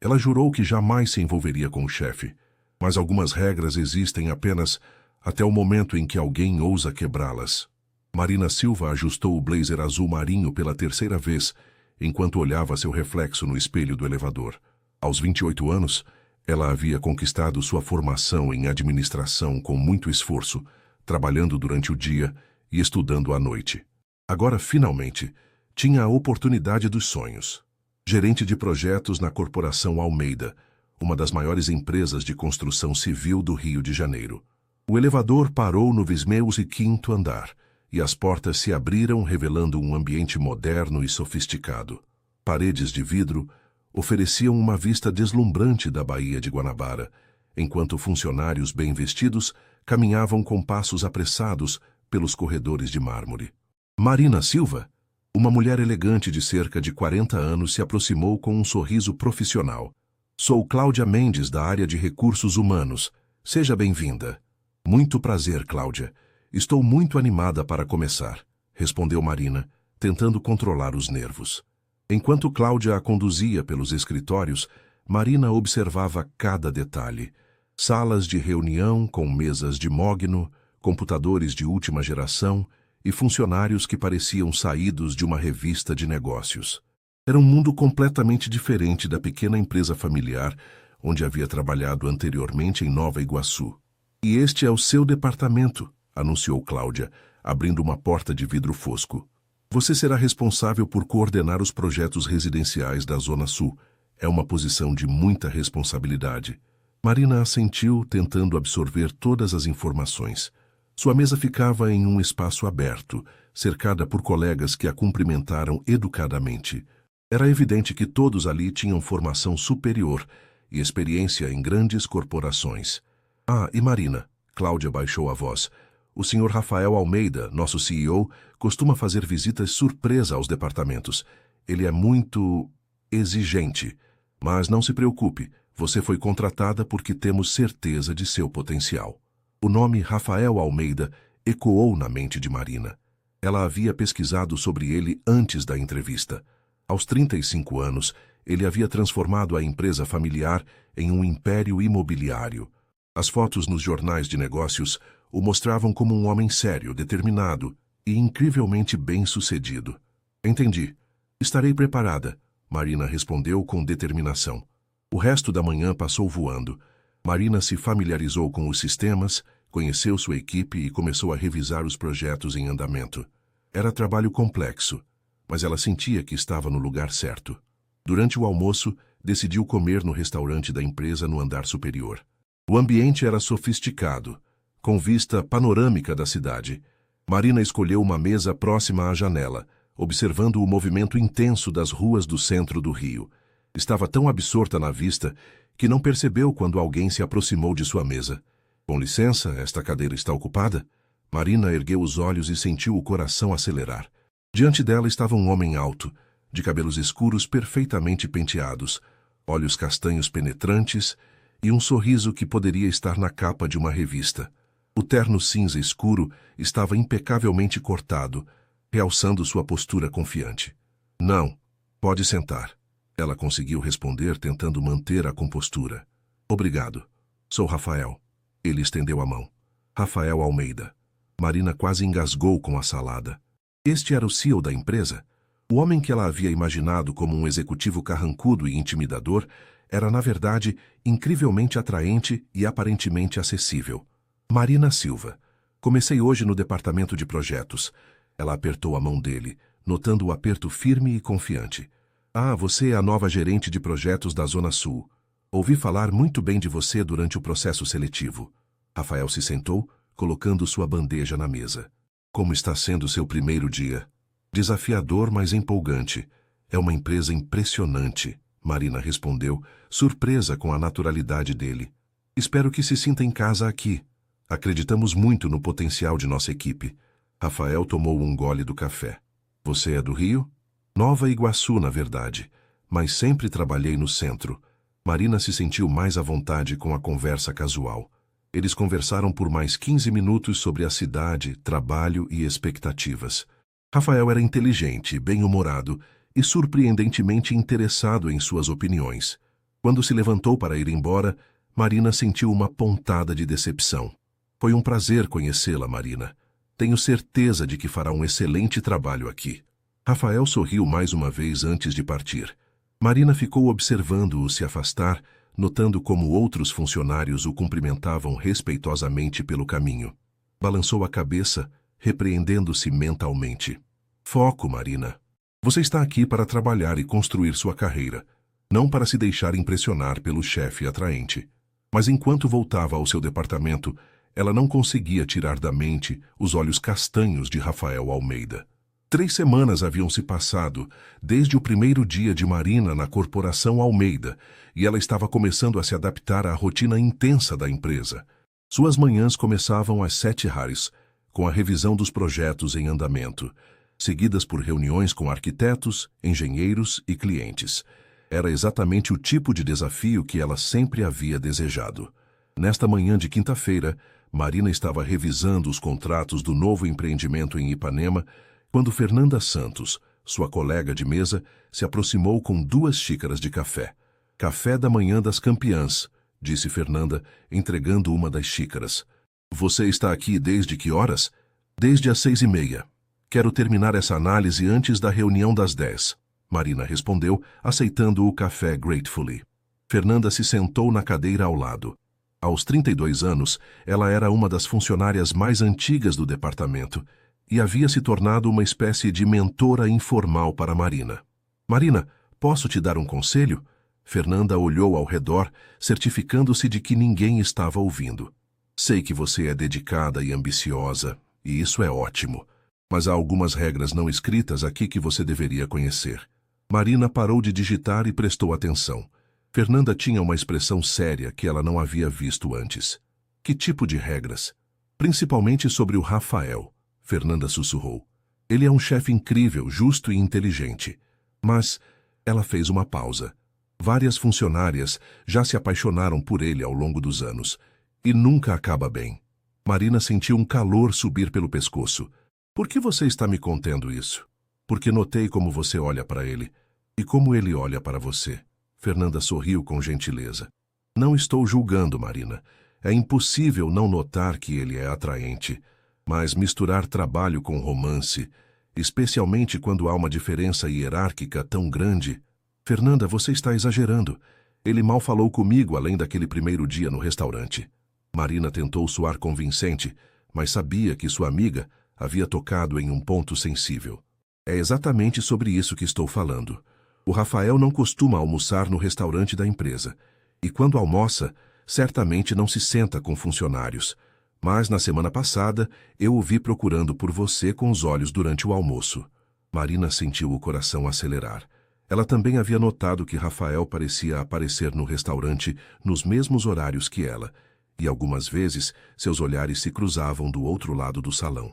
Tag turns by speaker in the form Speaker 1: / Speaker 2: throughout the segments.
Speaker 1: Ela jurou que jamais se envolveria com o chefe, mas algumas regras existem apenas até o momento em que alguém ousa quebrá-las. Marina Silva ajustou o blazer azul marinho pela terceira vez, enquanto olhava seu reflexo no espelho do elevador. Aos 28 anos, ela havia conquistado sua formação em administração com muito esforço, trabalhando durante o dia e estudando à noite. Agora, finalmente, tinha a oportunidade dos sonhos. Gerente de projetos na Corporação Almeida, uma das maiores empresas de construção civil do Rio de Janeiro. O elevador parou no 25º andar e as portas se abriram, revelando um ambiente moderno e sofisticado. Paredes de vidro ofereciam uma vista deslumbrante da Baía de Guanabara, enquanto funcionários bem vestidos caminhavam com passos apressados pelos corredores de mármore. Marina Silva, uma mulher elegante de cerca de 40 anos, se aproximou com um sorriso profissional. Sou Cláudia Mendes, da área de recursos humanos. Seja bem-vinda. Muito prazer, Cláudia. Estou muito animada para começar, respondeu Marina, tentando controlar os nervos. Enquanto Cláudia a conduzia pelos escritórios, Marina observava cada detalhe. Salas de reunião com mesas de mogno, computadores de última geração e funcionários que pareciam saídos de uma revista de negócios. Era um mundo completamente diferente da pequena empresa familiar onde havia trabalhado anteriormente em Nova Iguaçu. E este é o seu departamento, anunciou Cláudia, abrindo uma porta de vidro fosco. Você será responsável por coordenar os projetos residenciais da Zona Sul. É uma posição de muita responsabilidade. Marina assentiu, tentando absorver todas as informações. Sua mesa ficava em um espaço aberto, cercada por colegas que a cumprimentaram educadamente. Era evidente que todos ali tinham formação superior e experiência em grandes corporações. Ah, e Marina, Cláudia baixou a voz. O Sr. Rafael Almeida, nosso CEO, costuma fazer visitas surpresa aos departamentos. Ele é muito exigente. Mas não se preocupe, você foi contratada porque temos certeza de seu potencial. O nome Rafael Almeida ecoou na mente de Marina. Ela havia pesquisado sobre ele antes da entrevista. Aos 35 anos, ele havia transformado a empresa familiar em um império imobiliário. As fotos nos jornais de negócios o mostravam como um homem sério, determinado e incrivelmente bem-sucedido. Entendi. Estarei preparada, Marina respondeu com determinação. O resto da manhã passou voando. Marina se familiarizou com os sistemas, conheceu sua equipe e começou a revisar os projetos em andamento. Era trabalho complexo, mas ela sentia que estava no lugar certo. Durante o almoço, decidiu comer no restaurante da empresa no andar superior. O ambiente era sofisticado, com vista panorâmica da cidade. Marina escolheu uma mesa próxima à janela, observando o movimento intenso das ruas do centro do Rio. Estava tão absorta na vista que não percebeu quando alguém se aproximou de sua mesa. Com licença, esta cadeira está ocupada? Marina ergueu os olhos e sentiu o coração acelerar. Diante dela estava um homem alto, de cabelos escuros perfeitamente penteados, olhos castanhos penetrantes e um sorriso que poderia estar na capa de uma revista. O terno cinza escuro estava impecavelmente cortado, realçando sua postura confiante. Não, pode sentar. Ela conseguiu responder tentando manter a compostura. Obrigado. Sou Rafael. Ele estendeu a mão. Rafael Almeida. Marina quase engasgou com a salada. Este era o CEO da empresa? O homem que ela havia imaginado como um executivo carrancudo e intimidador era, na verdade, incrivelmente atraente e aparentemente acessível. Marina Silva. Comecei hoje no departamento de projetos. Ela apertou a mão dele, notando o aperto firme e confiante. Ah, você é a nova gerente de projetos da Zona Sul. Ouvi falar muito bem de você durante o processo seletivo. Rafael se sentou, colocando sua bandeja na mesa. Como está sendo seu primeiro dia? Desafiador, mas empolgante. É uma empresa impressionante, Marina respondeu, surpresa com a naturalidade dele. Espero que se sinta em casa aqui. Acreditamos muito no potencial de nossa equipe. Rafael tomou um gole do café. Você é do Rio? Nova Iguaçu, na verdade, mas sempre trabalhei no centro. Marina se sentiu mais à vontade com a conversa casual. Eles conversaram por mais 15 minutos sobre a cidade, trabalho e expectativas. Rafael era inteligente, bem-humorado e surpreendentemente interessado em suas opiniões. Quando se levantou para ir embora, Marina sentiu uma pontada de decepção. Foi um prazer conhecê-la, Marina. Tenho certeza de que fará um excelente trabalho aqui. Rafael sorriu mais uma vez antes de partir. Marina ficou observando-o se afastar, notando como outros funcionários o cumprimentavam respeitosamente pelo caminho. Balançou a cabeça, repreendendo-se mentalmente. Foco, Marina. Você está aqui para trabalhar e construir sua carreira, não para se deixar impressionar pelo chefe atraente. Mas enquanto voltava ao seu departamento, ela não conseguia tirar da mente os olhos castanhos de Rafael Almeida. 3 semanas haviam se passado desde o primeiro dia de Marina na corporação Almeida, e ela estava começando a se adaptar à rotina intensa da empresa. Suas manhãs começavam às 7h, com a revisão dos projetos em andamento, seguidas por reuniões com arquitetos, engenheiros e clientes. Era exatamente o tipo de desafio que ela sempre havia desejado. Nesta manhã de quinta-feira, Marina estava revisando os contratos do novo empreendimento em Ipanema, quando Fernanda Santos, sua colega de mesa, se aproximou com 2 xícaras de café. Café da manhã das campeãs, disse Fernanda, entregando uma das xícaras. Você está aqui desde que horas? Desde as 6h30. Quero terminar essa análise antes da reunião das 10. Marina respondeu, aceitando o café gratefully. Fernanda se sentou na cadeira ao lado. Aos 32 anos, ela era uma das funcionárias mais antigas do departamento e havia se tornado uma espécie de mentora informal para Marina. Marina, posso te dar um conselho? Fernanda olhou ao redor, certificando-se de que ninguém estava ouvindo. Sei que você é dedicada e ambiciosa, e isso é ótimo. Mas há algumas regras não escritas aqui que você deveria conhecer. Marina parou de digitar e prestou atenção. Fernanda tinha uma expressão séria que ela não havia visto antes. Que tipo de regras? Principalmente sobre o Rafael, Fernanda sussurrou. Ele é um chefe incrível, justo e inteligente. Mas ela fez uma pausa. Várias funcionárias já se apaixonaram por ele ao longo dos anos. E nunca acaba bem. Marina sentiu um calor subir pelo pescoço. Por que você está me contando isso? Porque notei como você olha para ele. E como ele olha para você. Fernanda sorriu com gentileza. Não estou julgando, Marina. É impossível não notar que ele é atraente. Mas misturar trabalho com romance, especialmente quando há uma diferença hierárquica tão grande... Fernanda, você está exagerando. Ele mal falou comigo além daquele primeiro dia no restaurante. Marina tentou soar convincente, mas sabia que sua amiga havia tocado em um ponto sensível. É exatamente sobre isso que estou falando. O Rafael não costuma almoçar no restaurante da empresa. E quando almoça, certamente não se senta com funcionários. Mas na semana passada, eu o vi procurando por você com os olhos durante o almoço. Marina sentiu o coração acelerar. Ela também havia notado que Rafael parecia aparecer no restaurante nos mesmos horários que ela, e algumas vezes seus olhares se cruzavam do outro lado do salão.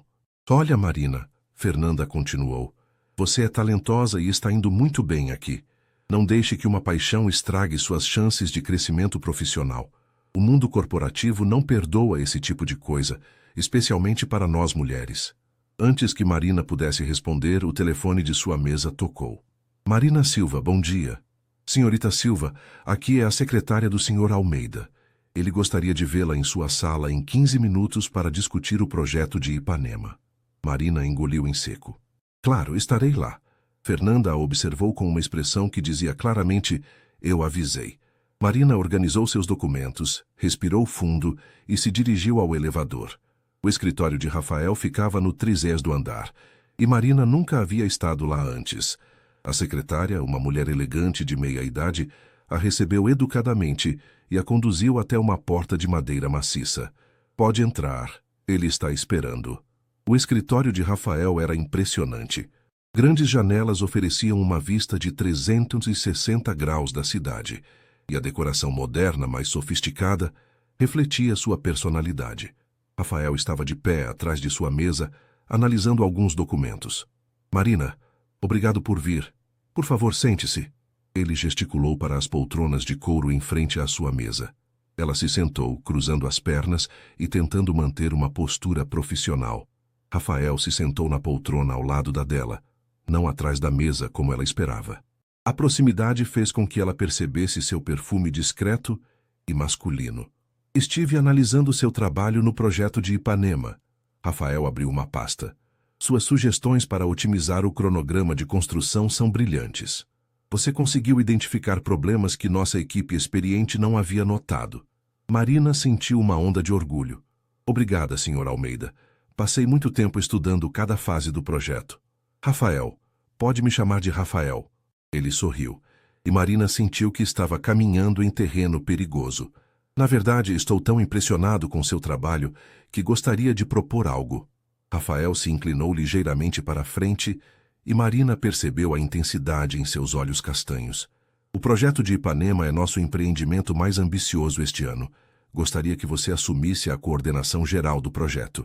Speaker 1: Olha, Marina, Fernanda continuou, você é talentosa e está indo muito bem aqui. Não deixe que uma paixão estrague suas chances de crescimento profissional. O mundo corporativo não perdoa esse tipo de coisa, especialmente para nós mulheres. Antes que Marina pudesse responder, o telefone de sua mesa tocou. Marina Silva, bom dia. Senhorita Silva, aqui é a secretária do Sr. Almeida. Ele gostaria de vê-la em sua sala em 15 minutos para discutir o projeto de Ipanema. Marina engoliu em seco. Claro, estarei lá. Fernanda a observou com uma expressão que dizia claramente, eu avisei. Marina organizou seus documentos, respirou fundo e se dirigiu ao elevador. O escritório de Rafael ficava no 30º andar, e Marina nunca havia estado lá antes. A secretária, uma mulher elegante de meia-idade, a recebeu educadamente e a conduziu até uma porta de madeira maciça. Pode entrar, ele está esperando. O escritório de Rafael era impressionante. Grandes janelas ofereciam uma vista de 360 graus da cidade, e a decoração moderna, mais sofisticada, refletia sua personalidade. Rafael estava de pé atrás de sua mesa, analisando alguns documentos. Marina, obrigado por vir. Por favor, sente-se. Ele gesticulou para as poltronas de couro em frente à sua mesa. Ela se sentou, cruzando as pernas e tentando manter uma postura profissional. Rafael se sentou na poltrona ao lado da dela, não atrás da mesa como ela esperava. A proximidade fez com que ela percebesse seu perfume discreto e masculino. Estive analisando seu trabalho no projeto de Ipanema. Rafael abriu uma pasta. Suas sugestões para otimizar o cronograma de construção são brilhantes. Você conseguiu identificar problemas que nossa equipe experiente não havia notado. Marina sentiu uma onda de orgulho. Obrigada, Sr. Almeida. Passei muito tempo estudando cada fase do projeto. Rafael, pode me chamar de Rafael. Ele sorriu, e Marina sentiu que estava caminhando em terreno perigoso. Na verdade, estou tão impressionado com seu trabalho que gostaria de propor algo. Rafael se inclinou ligeiramente para a frente e Marina percebeu a intensidade em seus olhos castanhos. O projeto de Ipanema é nosso empreendimento mais ambicioso este ano. Gostaria que você assumisse a coordenação geral do projeto.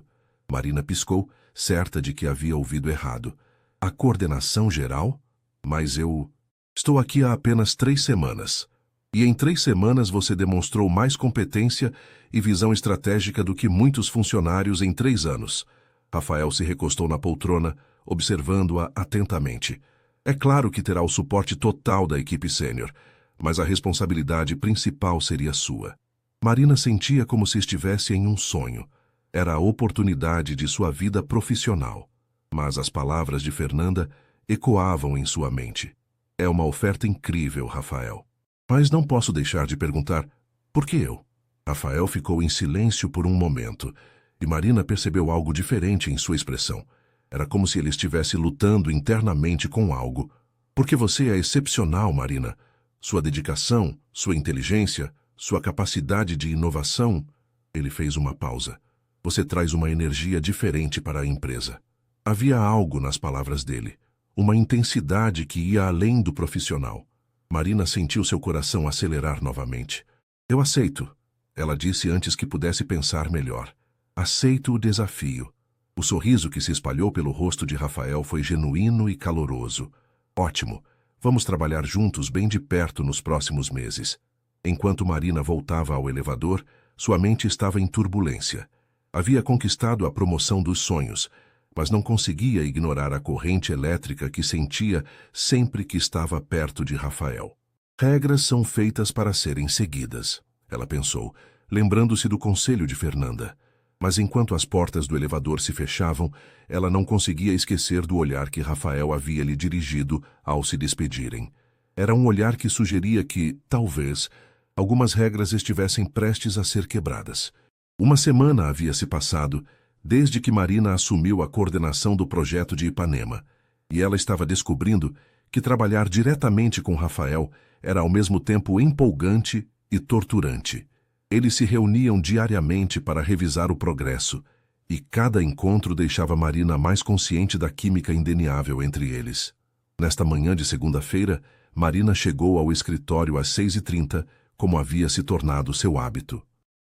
Speaker 1: Marina piscou, certa de que havia ouvido errado. A coordenação geral? Mas eu... Estou aqui há apenas 3 semanas. E em 3 semanas você demonstrou mais competência e visão estratégica do que muitos funcionários em 3 anos. Rafael se recostou na poltrona, observando-a atentamente. É claro que terá o suporte total da equipe sênior, mas a responsabilidade principal seria sua. Marina sentia como se estivesse em um sonho. Era a oportunidade de sua vida profissional. Mas as palavras de Fernanda ecoavam em sua mente. É uma oferta incrível, Rafael. Mas não posso deixar de perguntar, por que eu? Rafael ficou em silêncio por um momento, e Marina percebeu algo diferente em sua expressão. Era como se ele estivesse lutando internamente com algo. Porque você é excepcional, Marina. Sua dedicação, sua inteligência, sua capacidade de inovação... Ele fez uma pausa. Você traz uma energia diferente para a empresa. Havia algo nas palavras dele. Uma intensidade que ia além do profissional. Marina sentiu seu coração acelerar novamente. Eu aceito, ela disse antes que pudesse pensar melhor. Aceito o desafio. O sorriso que se espalhou pelo rosto de Rafael foi genuíno e caloroso. Ótimo. Vamos trabalhar juntos bem de perto nos próximos meses. Enquanto Marina voltava ao elevador, sua mente estava em turbulência. Havia conquistado a promoção dos sonhos, mas não conseguia ignorar a corrente elétrica que sentia sempre que estava perto de Rafael. Regras são feitas para serem seguidas, ela pensou, lembrando-se do conselho de Fernanda. Mas enquanto as portas do elevador se fechavam, ela não conseguia esquecer do olhar que Rafael havia lhe dirigido ao se despedirem. Era um olhar que sugeria que, talvez, algumas regras estivessem prestes a ser quebradas. Uma semana havia se passado desde que Marina assumiu a coordenação do projeto de Ipanema, e ela estava descobrindo que trabalhar diretamente com Rafael era ao mesmo tempo empolgante e torturante. Eles se reuniam diariamente para revisar o progresso, e cada encontro deixava Marina mais consciente da química indeniável entre eles. Nesta manhã de segunda-feira, Marina chegou ao escritório às 6h30, como havia se tornado seu hábito.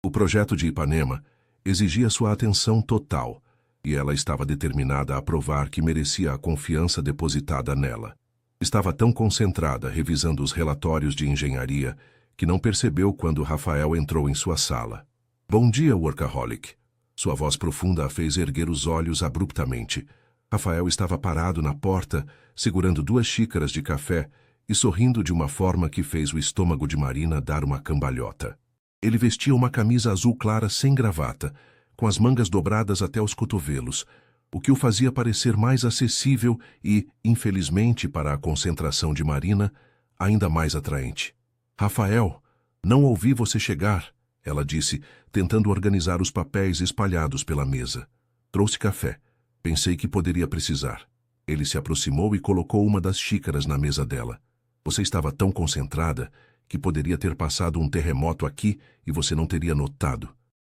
Speaker 1: O projeto de Ipanema exigia sua atenção total, e ela estava determinada a provar que merecia a confiança depositada nela. Estava tão concentrada revisando os relatórios de engenharia que não percebeu quando Rafael entrou em sua sala. Bom dia, workaholic. Sua voz profunda a fez erguer os olhos abruptamente. Rafael estava parado na porta, segurando 2 xícaras de café e sorrindo de uma forma que fez o estômago de Marina dar uma cambalhota. Ele vestia uma camisa azul clara sem gravata, com as mangas dobradas até os cotovelos, o que o fazia parecer mais acessível e, infelizmente para a concentração de Marina, ainda mais atraente. Rafael, não ouvi você chegar, ela disse, tentando organizar os papéis espalhados pela mesa. Trouxe café. Pensei que poderia precisar. Ele se aproximou e colocou uma das xícaras na mesa dela. Você estava tão concentrada que poderia ter passado um terremoto aqui e você não teria notado.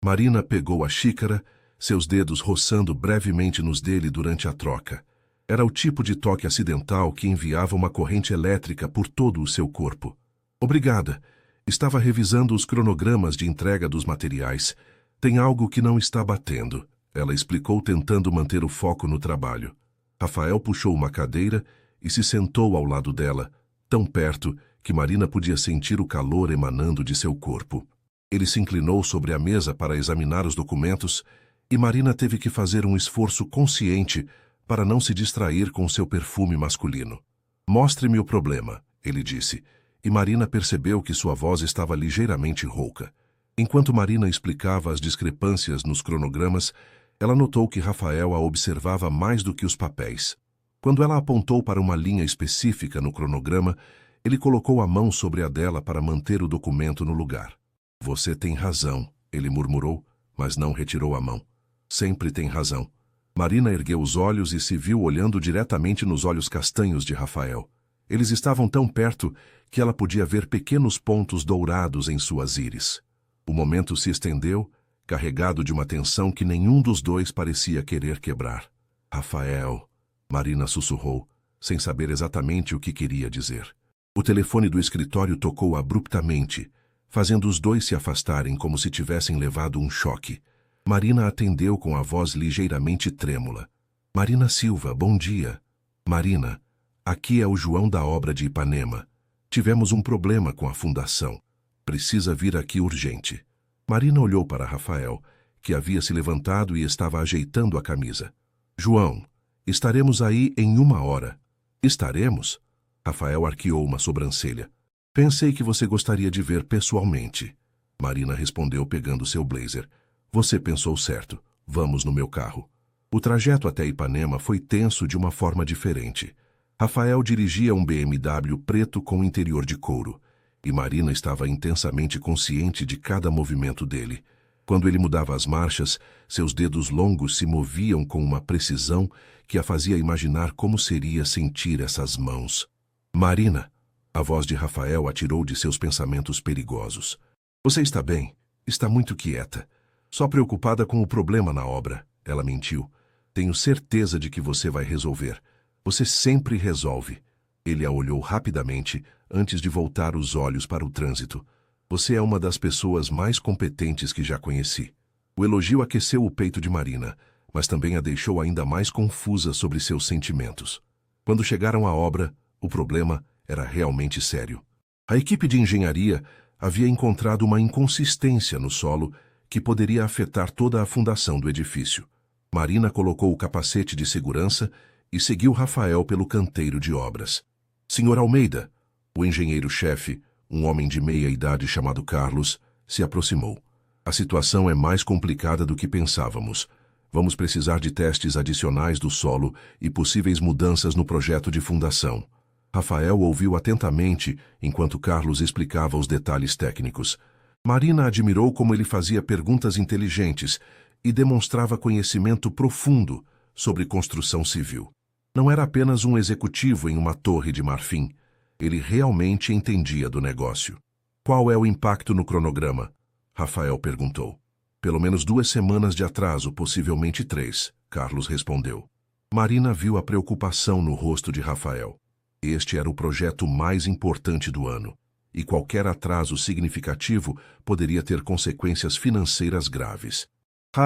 Speaker 1: Marina pegou a xícara, seus dedos roçando brevemente nos dele durante a troca. Era o tipo de toque acidental que enviava uma corrente elétrica por todo o seu corpo. Obrigada. Estava revisando os cronogramas de entrega dos materiais. Tem algo que não está batendo, ela explicou tentando manter o foco no trabalho. Rafael puxou uma cadeira e se sentou ao lado dela, tão perto que Marina podia sentir o calor emanando de seu corpo. Ele se inclinou sobre a mesa para examinar os documentos e Marina teve que fazer um esforço consciente para não se distrair com seu perfume masculino. Mostre-me o problema, ele disse, e Marina percebeu que sua voz estava ligeiramente rouca. Enquanto Marina explicava as discrepâncias nos cronogramas, ela notou que Rafael a observava mais do que os papéis. Quando ela apontou para uma linha específica no cronograma, ele colocou a mão sobre a dela para manter o documento no lugar. Você tem razão, ele murmurou, mas não retirou a mão. Sempre tem razão. Marina ergueu os olhos e se viu olhando diretamente nos olhos castanhos de Rafael. Eles estavam tão perto que ela podia ver pequenos pontos dourados em suas íris. O momento se estendeu, carregado de uma tensão que nenhum dos dois parecia querer quebrar. Rafael, Marina sussurrou, sem saber exatamente o que queria dizer. O telefone do escritório tocou abruptamente, fazendo os dois se afastarem como se tivessem levado um choque. Marina atendeu com a voz ligeiramente trêmula. Marina Silva, bom dia. Marina, aqui é o João da obra de Ipanema. Tivemos um problema com a fundação. Precisa vir aqui urgente. Marina olhou para Rafael, que havia se levantado e estava ajeitando a camisa. João, estaremos aí em 1 hora. Estaremos? Rafael arqueou uma sobrancelha. Pensei que você gostaria de ver pessoalmente. Marina respondeu pegando seu blazer. Você pensou certo. Vamos no meu carro. O trajeto até Ipanema foi tenso de uma forma diferente. Rafael dirigia um BMW preto com interior de couro, e Marina estava intensamente consciente de cada movimento dele. Quando ele mudava as marchas, seus dedos longos se moviam com uma precisão que a fazia imaginar como seria sentir essas mãos. Marina, a voz de Rafael a tirou de seus pensamentos perigosos. Você está bem? Está muito quieta. Só preocupada com o problema na obra. Ela mentiu. Tenho certeza de que você vai resolver. Você sempre resolve. Ele a olhou rapidamente, antes de voltar os olhos para o trânsito. Você é uma das pessoas mais competentes que já conheci. O elogio aqueceu o peito de Marina, mas também a deixou ainda mais confusa sobre seus sentimentos. Quando chegaram à obra, o problema era realmente sério. A equipe de engenharia havia encontrado uma inconsistência no solo que poderia afetar toda a fundação do edifício. Marina colocou o capacete de segurança e seguiu Rafael pelo canteiro de obras. Senhor Almeida, o engenheiro-chefe, um homem de meia-idade chamado Carlos, se aproximou. A situação é mais complicada do que pensávamos. Vamos precisar de testes adicionais do solo e possíveis mudanças no projeto de fundação. Rafael ouviu atentamente enquanto Carlos explicava os detalhes técnicos. Marina admirou como ele fazia perguntas inteligentes e demonstrava conhecimento profundo sobre construção civil. Não era apenas um executivo em uma torre de marfim. Ele realmente entendia do negócio. Qual é o impacto no cronograma? Rafael perguntou. Pelo menos 2 semanas de atraso, possivelmente 3, Carlos respondeu. Marina viu a preocupação no rosto de Rafael. Este era o projeto mais importante do ano, e qualquer atraso significativo poderia ter consequências financeiras graves.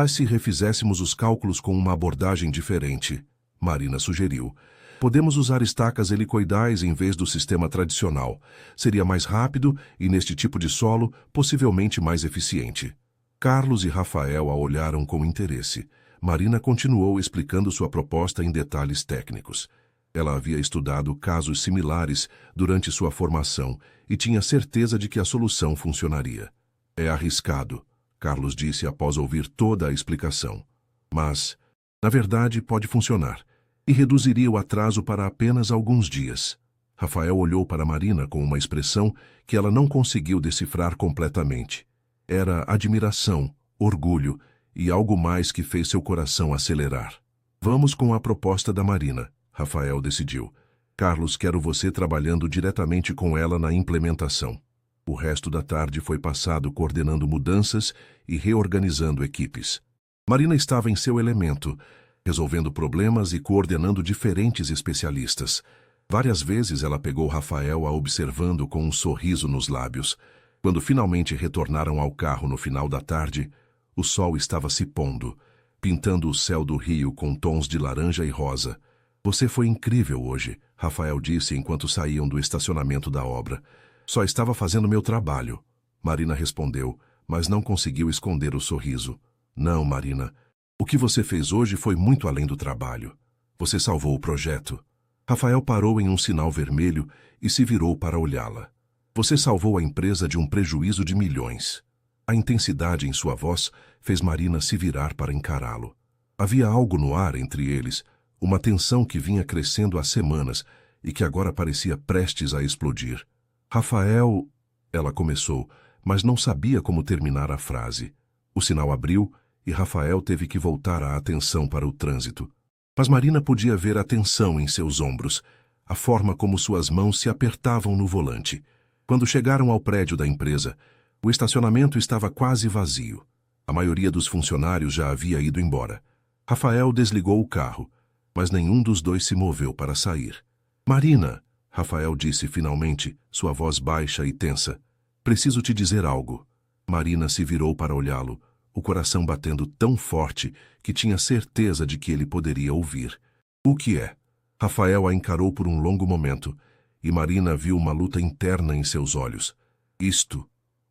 Speaker 1: Se refizéssemos os cálculos com uma abordagem diferente, Marina sugeriu. Podemos usar estacas helicoidais em vez do sistema tradicional. Seria mais rápido e, neste tipo de solo, possivelmente mais eficiente. Carlos e Rafael a olharam com interesse. Marina continuou explicando sua proposta em detalhes técnicos. Ela havia estudado casos similares durante sua formação e tinha certeza de que a solução funcionaria. É arriscado, Carlos disse após ouvir toda a explicação. Mas, na verdade, pode funcionar, e reduziria o atraso para apenas alguns dias. Rafael olhou para Marina com uma expressão que ela não conseguiu decifrar completamente. Era admiração, orgulho e algo mais que fez seu coração acelerar. Vamos com a proposta da Marina, Rafael decidiu. Carlos, quero você trabalhando diretamente com ela na implementação. O resto da tarde foi passado coordenando mudanças e reorganizando equipes. Marina estava em seu elemento, resolvendo problemas e coordenando diferentes especialistas. Várias vezes ela pegou Rafael a observando com um sorriso nos lábios. Quando finalmente retornaram ao carro no final da tarde, o sol estava se pondo, pintando o céu do rio com tons de laranja e rosa. Você foi incrível hoje, Rafael disse enquanto saíam do estacionamento da obra. Só estava fazendo meu trabalho. Marina respondeu, mas não conseguiu esconder o sorriso. Não, Marina. O que você fez hoje foi muito além do trabalho. Você salvou o projeto. Rafael parou em um sinal vermelho e se virou para olhá-la. Você salvou a empresa de um prejuízo de milhões. A intensidade em sua voz fez Marina se virar para encará-lo. Havia algo no ar entre eles, uma tensão que vinha crescendo há semanas e que agora parecia prestes a explodir. Rafael... Ela começou, mas não sabia como terminar a frase. O sinal abriu e Rafael teve que voltar a atenção para o trânsito. Mas Marina podia ver a tensão em seus ombros, a forma como suas mãos se apertavam no volante. Quando chegaram ao prédio da empresa, o estacionamento estava quase vazio. A maioria dos funcionários já havia ido embora. Rafael desligou o carro, mas nenhum dos dois se moveu para sair. Marina, Rafael disse finalmente, sua voz baixa e tensa. Preciso te dizer algo. Marina se virou para olhá-lo, o coração batendo tão forte que tinha certeza de que ele poderia ouvir. O que é? Rafael a encarou por um longo momento, e Marina viu uma luta interna em seus olhos.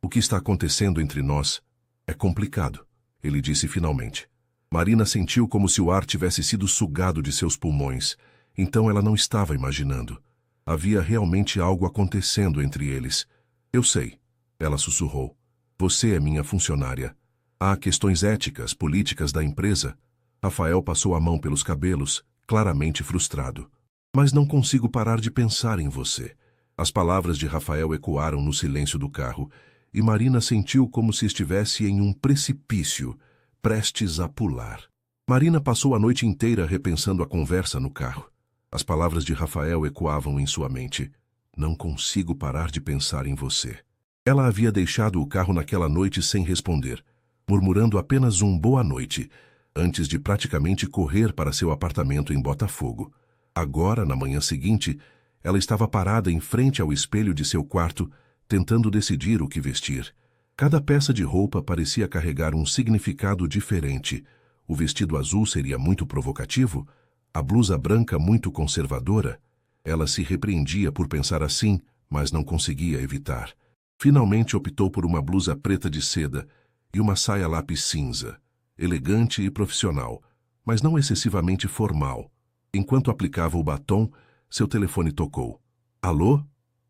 Speaker 1: O que está acontecendo entre nós, é complicado, ele disse finalmente. Marina sentiu como se o ar tivesse sido sugado de seus pulmões, então ela não estava imaginando. Havia realmente algo acontecendo entre eles. Eu sei, ela sussurrou. Você é minha funcionária. Há questões éticas, políticas da empresa. Rafael passou a mão pelos cabelos, claramente frustrado. Mas não consigo parar de pensar em você. As palavras de Rafael ecoaram no silêncio do carro, e Marina sentiu como se estivesse em um precipício, prestes a pular. Marina passou a noite inteira repensando a conversa no carro. As palavras de Rafael ecoavam em sua mente. Não consigo parar de pensar em você. Ela havia deixado o carro naquela noite sem responder, murmurando apenas um boa noite, antes de praticamente correr para seu apartamento em Botafogo. Agora, na manhã seguinte, ela estava parada em frente ao espelho de seu quarto, tentando decidir o que vestir. Cada peça de roupa parecia carregar um significado diferente. O vestido azul seria muito provocativo, a blusa branca muito conservadora. Ela se repreendia por pensar assim, mas não conseguia evitar. Finalmente optou por uma blusa preta de seda e uma saia lápis cinza, elegante e profissional, mas não excessivamente formal. Enquanto aplicava o batom, seu telefone tocou. Alô?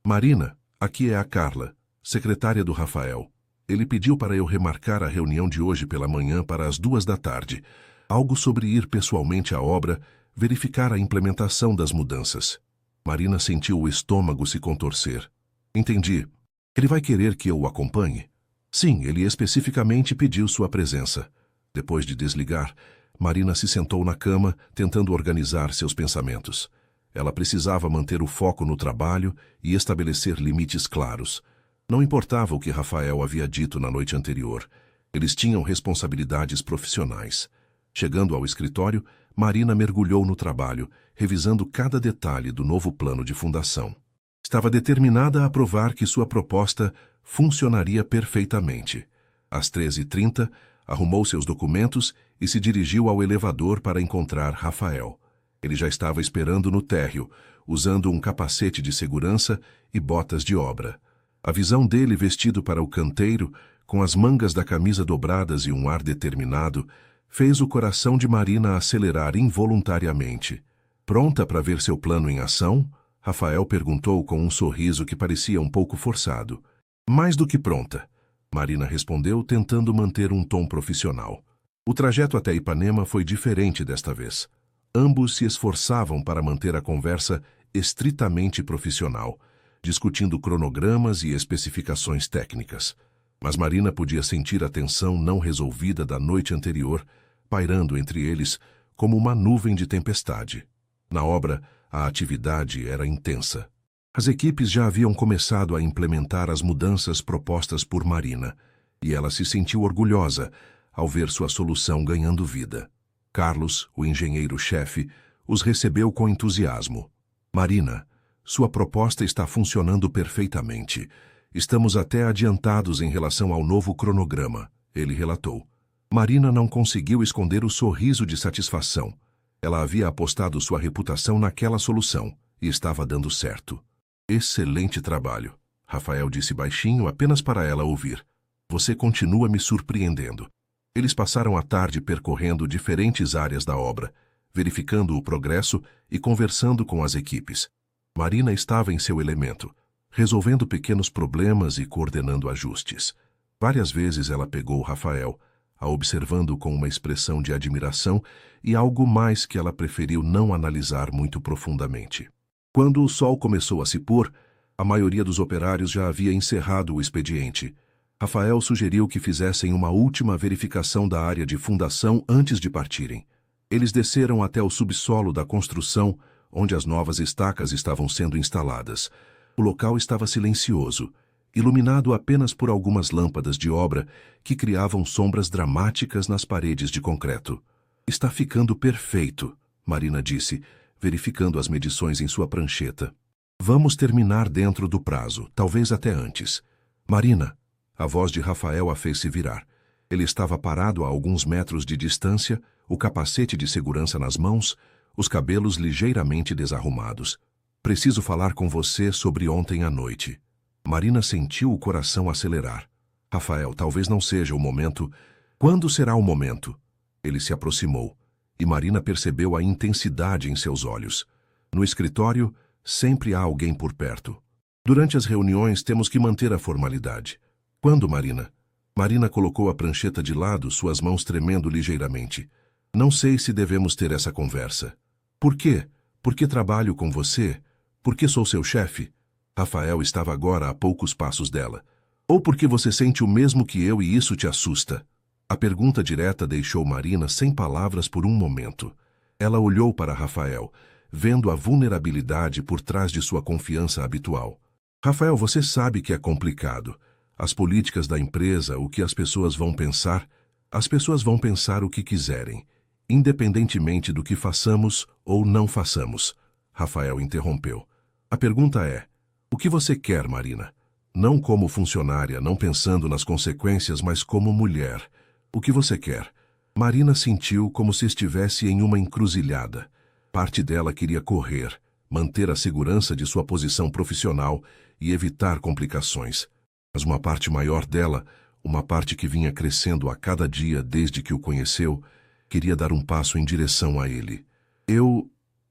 Speaker 1: Marina, aqui é a Carla, secretária do Rafael. Ele pediu para eu remarcar a reunião de hoje pela manhã para as 2 da tarde. Algo sobre ir pessoalmente à obra, verificar a implementação das mudanças. Marina sentiu o estômago se contorcer. Entendi. Ele vai querer que eu o acompanhe? Sim, ele especificamente pediu sua presença. Depois de desligar, Marina se sentou na cama, tentando organizar seus pensamentos. Ela precisava manter o foco no trabalho e estabelecer limites claros. Não importava o que Rafael havia dito na noite anterior. Eles tinham responsabilidades profissionais. Chegando ao escritório, Marina mergulhou no trabalho, revisando cada detalhe do novo plano de fundação. Estava determinada a provar que sua proposta funcionaria perfeitamente. Às 13h30, arrumou seus documentos e se dirigiu ao elevador para encontrar Rafael. Ele já estava esperando no térreo, usando um capacete de segurança e botas de obra. A visão dele vestido para o canteiro, com as mangas da camisa dobradas e um ar determinado, fez o coração de Marina acelerar involuntariamente. Pronta para ver seu plano em ação? Rafael perguntou com um sorriso que parecia um pouco forçado. Mais do que pronta, Marina respondeu, tentando manter um tom profissional. O trajeto até Ipanema foi diferente desta vez. Ambos se esforçavam para manter a conversa estritamente profissional, discutindo cronogramas e especificações técnicas. Mas Marina podia sentir a tensão não resolvida da noite anterior, pairando entre eles como uma nuvem de tempestade. Na obra, a atividade era intensa. As equipes já haviam começado a implementar as mudanças propostas por Marina, e ela se sentiu orgulhosa ao ver sua solução ganhando vida. Carlos, o engenheiro-chefe, os recebeu com entusiasmo. Marina, sua proposta está funcionando perfeitamente. Estamos até adiantados em relação ao novo cronograma, ele relatou. Marina não conseguiu esconder o sorriso de satisfação. Ela havia apostado sua reputação naquela solução e estava dando certo. Excelente trabalho, Rafael disse baixinho apenas para ela ouvir. Você continua me surpreendendo. Eles passaram a tarde percorrendo diferentes áreas da obra, verificando o progresso e conversando com as equipes. Marina estava em seu elemento, resolvendo pequenos problemas e coordenando ajustes. Várias vezes ela pegou Rafael, a observando com uma expressão de admiração e algo mais que ela preferiu não analisar muito profundamente. Quando o sol começou a se pôr, a maioria dos operários já havia encerrado o expediente. Rafael sugeriu que fizessem uma última verificação da área de fundação antes de partirem. Eles desceram até o subsolo da construção, onde as novas estacas estavam sendo instaladas. O local estava silencioso, iluminado apenas por algumas lâmpadas de obra que criavam sombras dramáticas nas paredes de concreto. "Está ficando perfeito", Marina disse, verificando as medições em sua prancheta. "Vamos terminar dentro do prazo, talvez até antes." "Marina", a voz de Rafael a fez se virar. Ele estava parado a alguns metros de distância, o capacete de segurança nas mãos, os cabelos ligeiramente desarrumados. "Preciso falar com você sobre ontem à noite." Marina sentiu o coração acelerar. "Rafael, talvez não seja o momento." "Quando será o momento?" Ele se aproximou, e Marina percebeu a intensidade em seus olhos. "No escritório, sempre há alguém por perto. Durante as reuniões, temos que manter a formalidade." "Quando, Marina?" Marina colocou a prancheta de lado, suas mãos tremendo ligeiramente. "Não sei se devemos ter essa conversa." "Por quê? Porque trabalho com você? Porque sou seu chefe?" Rafael estava agora a poucos passos dela. "Ou porque você sente o mesmo que eu e isso te assusta?" A pergunta direta deixou Marina sem palavras por um momento. Ela olhou para Rafael, vendo a vulnerabilidade por trás de sua confiança habitual. "Rafael, você sabe que é complicado. As políticas da empresa, o que as pessoas vão pensar o que quiserem, independentemente do que façamos ou não façamos." Rafael interrompeu. "A pergunta é, o que você quer, Marina? Não como funcionária, não pensando nas consequências, mas como mulher. O que você quer?" Marina sentiu como se estivesse em uma encruzilhada. Parte dela queria correr, manter a segurança de sua posição profissional e evitar complicações. Mas uma parte maior dela, uma parte que vinha crescendo a cada dia desde que o conheceu, queria dar um passo em direção a ele.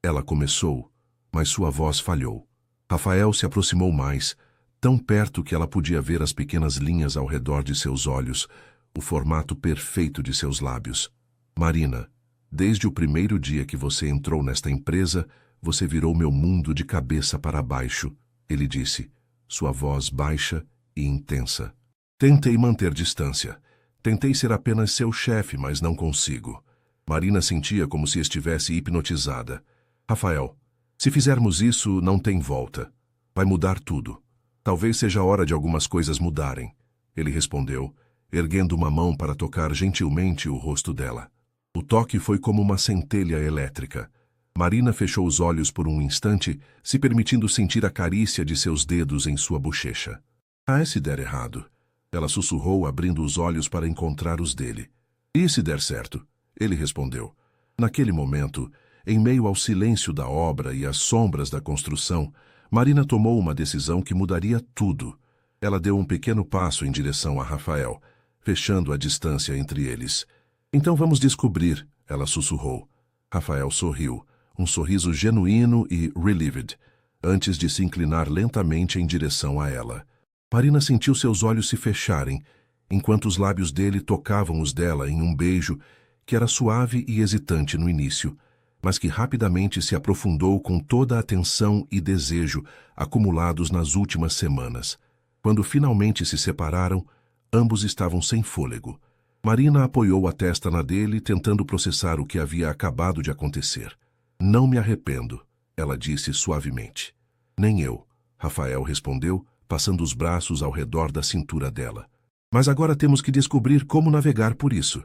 Speaker 1: Ela começou, mas sua voz falhou. Rafael se aproximou mais, tão perto que ela podia ver as pequenas linhas ao redor de seus olhos, o formato perfeito de seus lábios. "Marina, desde o primeiro dia que você entrou nesta empresa, você virou meu mundo de cabeça para baixo", ele disse, sua voz baixa e intensa. "Tentei manter distância. Tentei ser apenas seu chefe, mas não consigo." Marina sentia como se estivesse hipnotizada. "Rafael, se fizermos isso, não tem volta. Vai mudar tudo. Talvez seja a hora de algumas coisas mudarem", ele respondeu, erguendo uma mão para tocar gentilmente o rosto dela. O toque foi como uma centelha elétrica. Marina fechou os olhos por um instante, se permitindo sentir a carícia de seus dedos em sua bochecha. "Ah, e se der errado?" Ela sussurrou, abrindo os olhos para encontrar os dele. "E se der certo?" Ele respondeu. Naquele momento, em meio ao silêncio da obra e às sombras da construção, Marina tomou uma decisão que mudaria tudo. Ela deu um pequeno passo em direção a Rafael, fechando a distância entre eles. "Então vamos descobrir", ela sussurrou. Rafael sorriu, um sorriso genuíno e relieved, antes de se inclinar lentamente em direção a ela. Marina sentiu seus olhos se fecharem, enquanto os lábios dele tocavam os dela em um beijo que era suave e hesitante no início, mas que rapidamente se aprofundou com toda a atenção e desejo acumulados nas últimas semanas. Quando finalmente se separaram, ambos estavam sem fôlego. Marina apoiou a testa na dele, tentando processar o que havia acabado de acontecer. "Não me arrependo", ela disse suavemente. "Nem eu", Rafael respondeu, passando os braços ao redor da cintura dela. "Mas agora temos que descobrir como navegar por isso."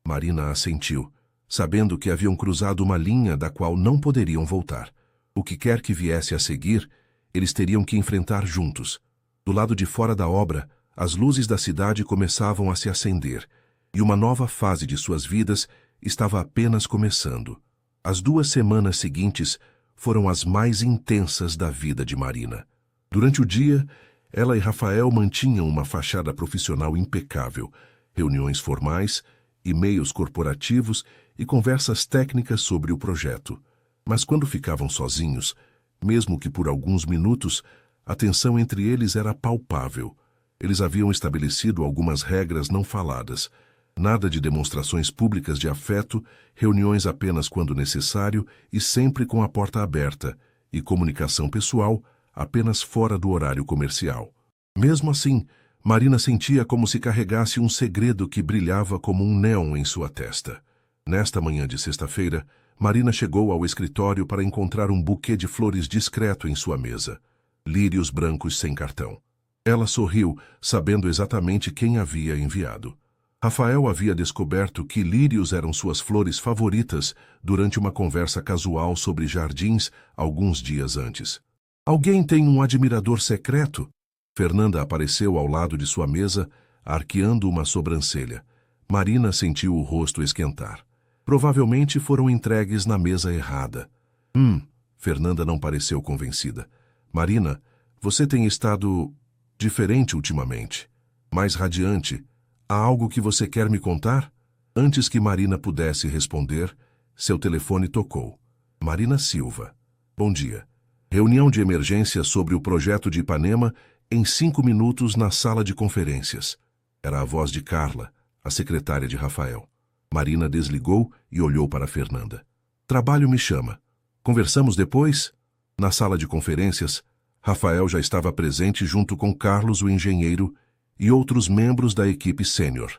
Speaker 1: Marina assentiu, sabendo que haviam cruzado uma linha da qual não poderiam voltar. O que quer que viesse a seguir, eles teriam que enfrentar juntos. Do lado de fora da obra, as luzes da cidade começavam a se acender, e uma nova fase de suas vidas estava apenas começando. As 2 semanas seguintes foram as mais intensas da vida de Marina. Durante o dia, ela e Rafael mantinham uma fachada profissional impecável, reuniões formais, e-mails corporativos e conversas técnicas sobre o projeto. Mas quando ficavam sozinhos, mesmo que por alguns minutos, a tensão entre eles era palpável. Eles haviam estabelecido algumas regras não faladas. Nada de demonstrações públicas de afeto, reuniões apenas quando necessário e sempre com a porta aberta, e comunicação pessoal apenas fora do horário comercial. Mesmo assim, Marina sentia como se carregasse um segredo que brilhava como um néon em sua testa. Nesta manhã de sexta-feira, Marina chegou ao escritório para encontrar um buquê de flores discreto em sua mesa. Lírios brancos sem cartão. Ela sorriu, sabendo exatamente quem havia enviado. Rafael havia descoberto que lírios eram suas flores favoritas durante uma conversa casual sobre jardins alguns dias antes. Alguém tem um admirador secreto? Fernanda apareceu ao lado de sua mesa, arqueando uma sobrancelha. Marina sentiu o rosto esquentar. Provavelmente foram entregues na mesa errada. Fernanda não pareceu convencida. Marina, você tem estado diferente ultimamente. Mais radiante. Há algo que você quer me contar? Antes que Marina pudesse responder, seu telefone tocou. Marina Silva. Bom dia. Reunião de emergência sobre o projeto de Ipanema em 5 minutos na sala de conferências. Era a voz de Carla, a secretária de Rafael. Marina desligou e olhou para Fernanda. Trabalho me chama. Conversamos depois? Na sala de conferências, Rafael já estava presente junto com Carlos, o engenheiro, e outros membros da equipe sênior.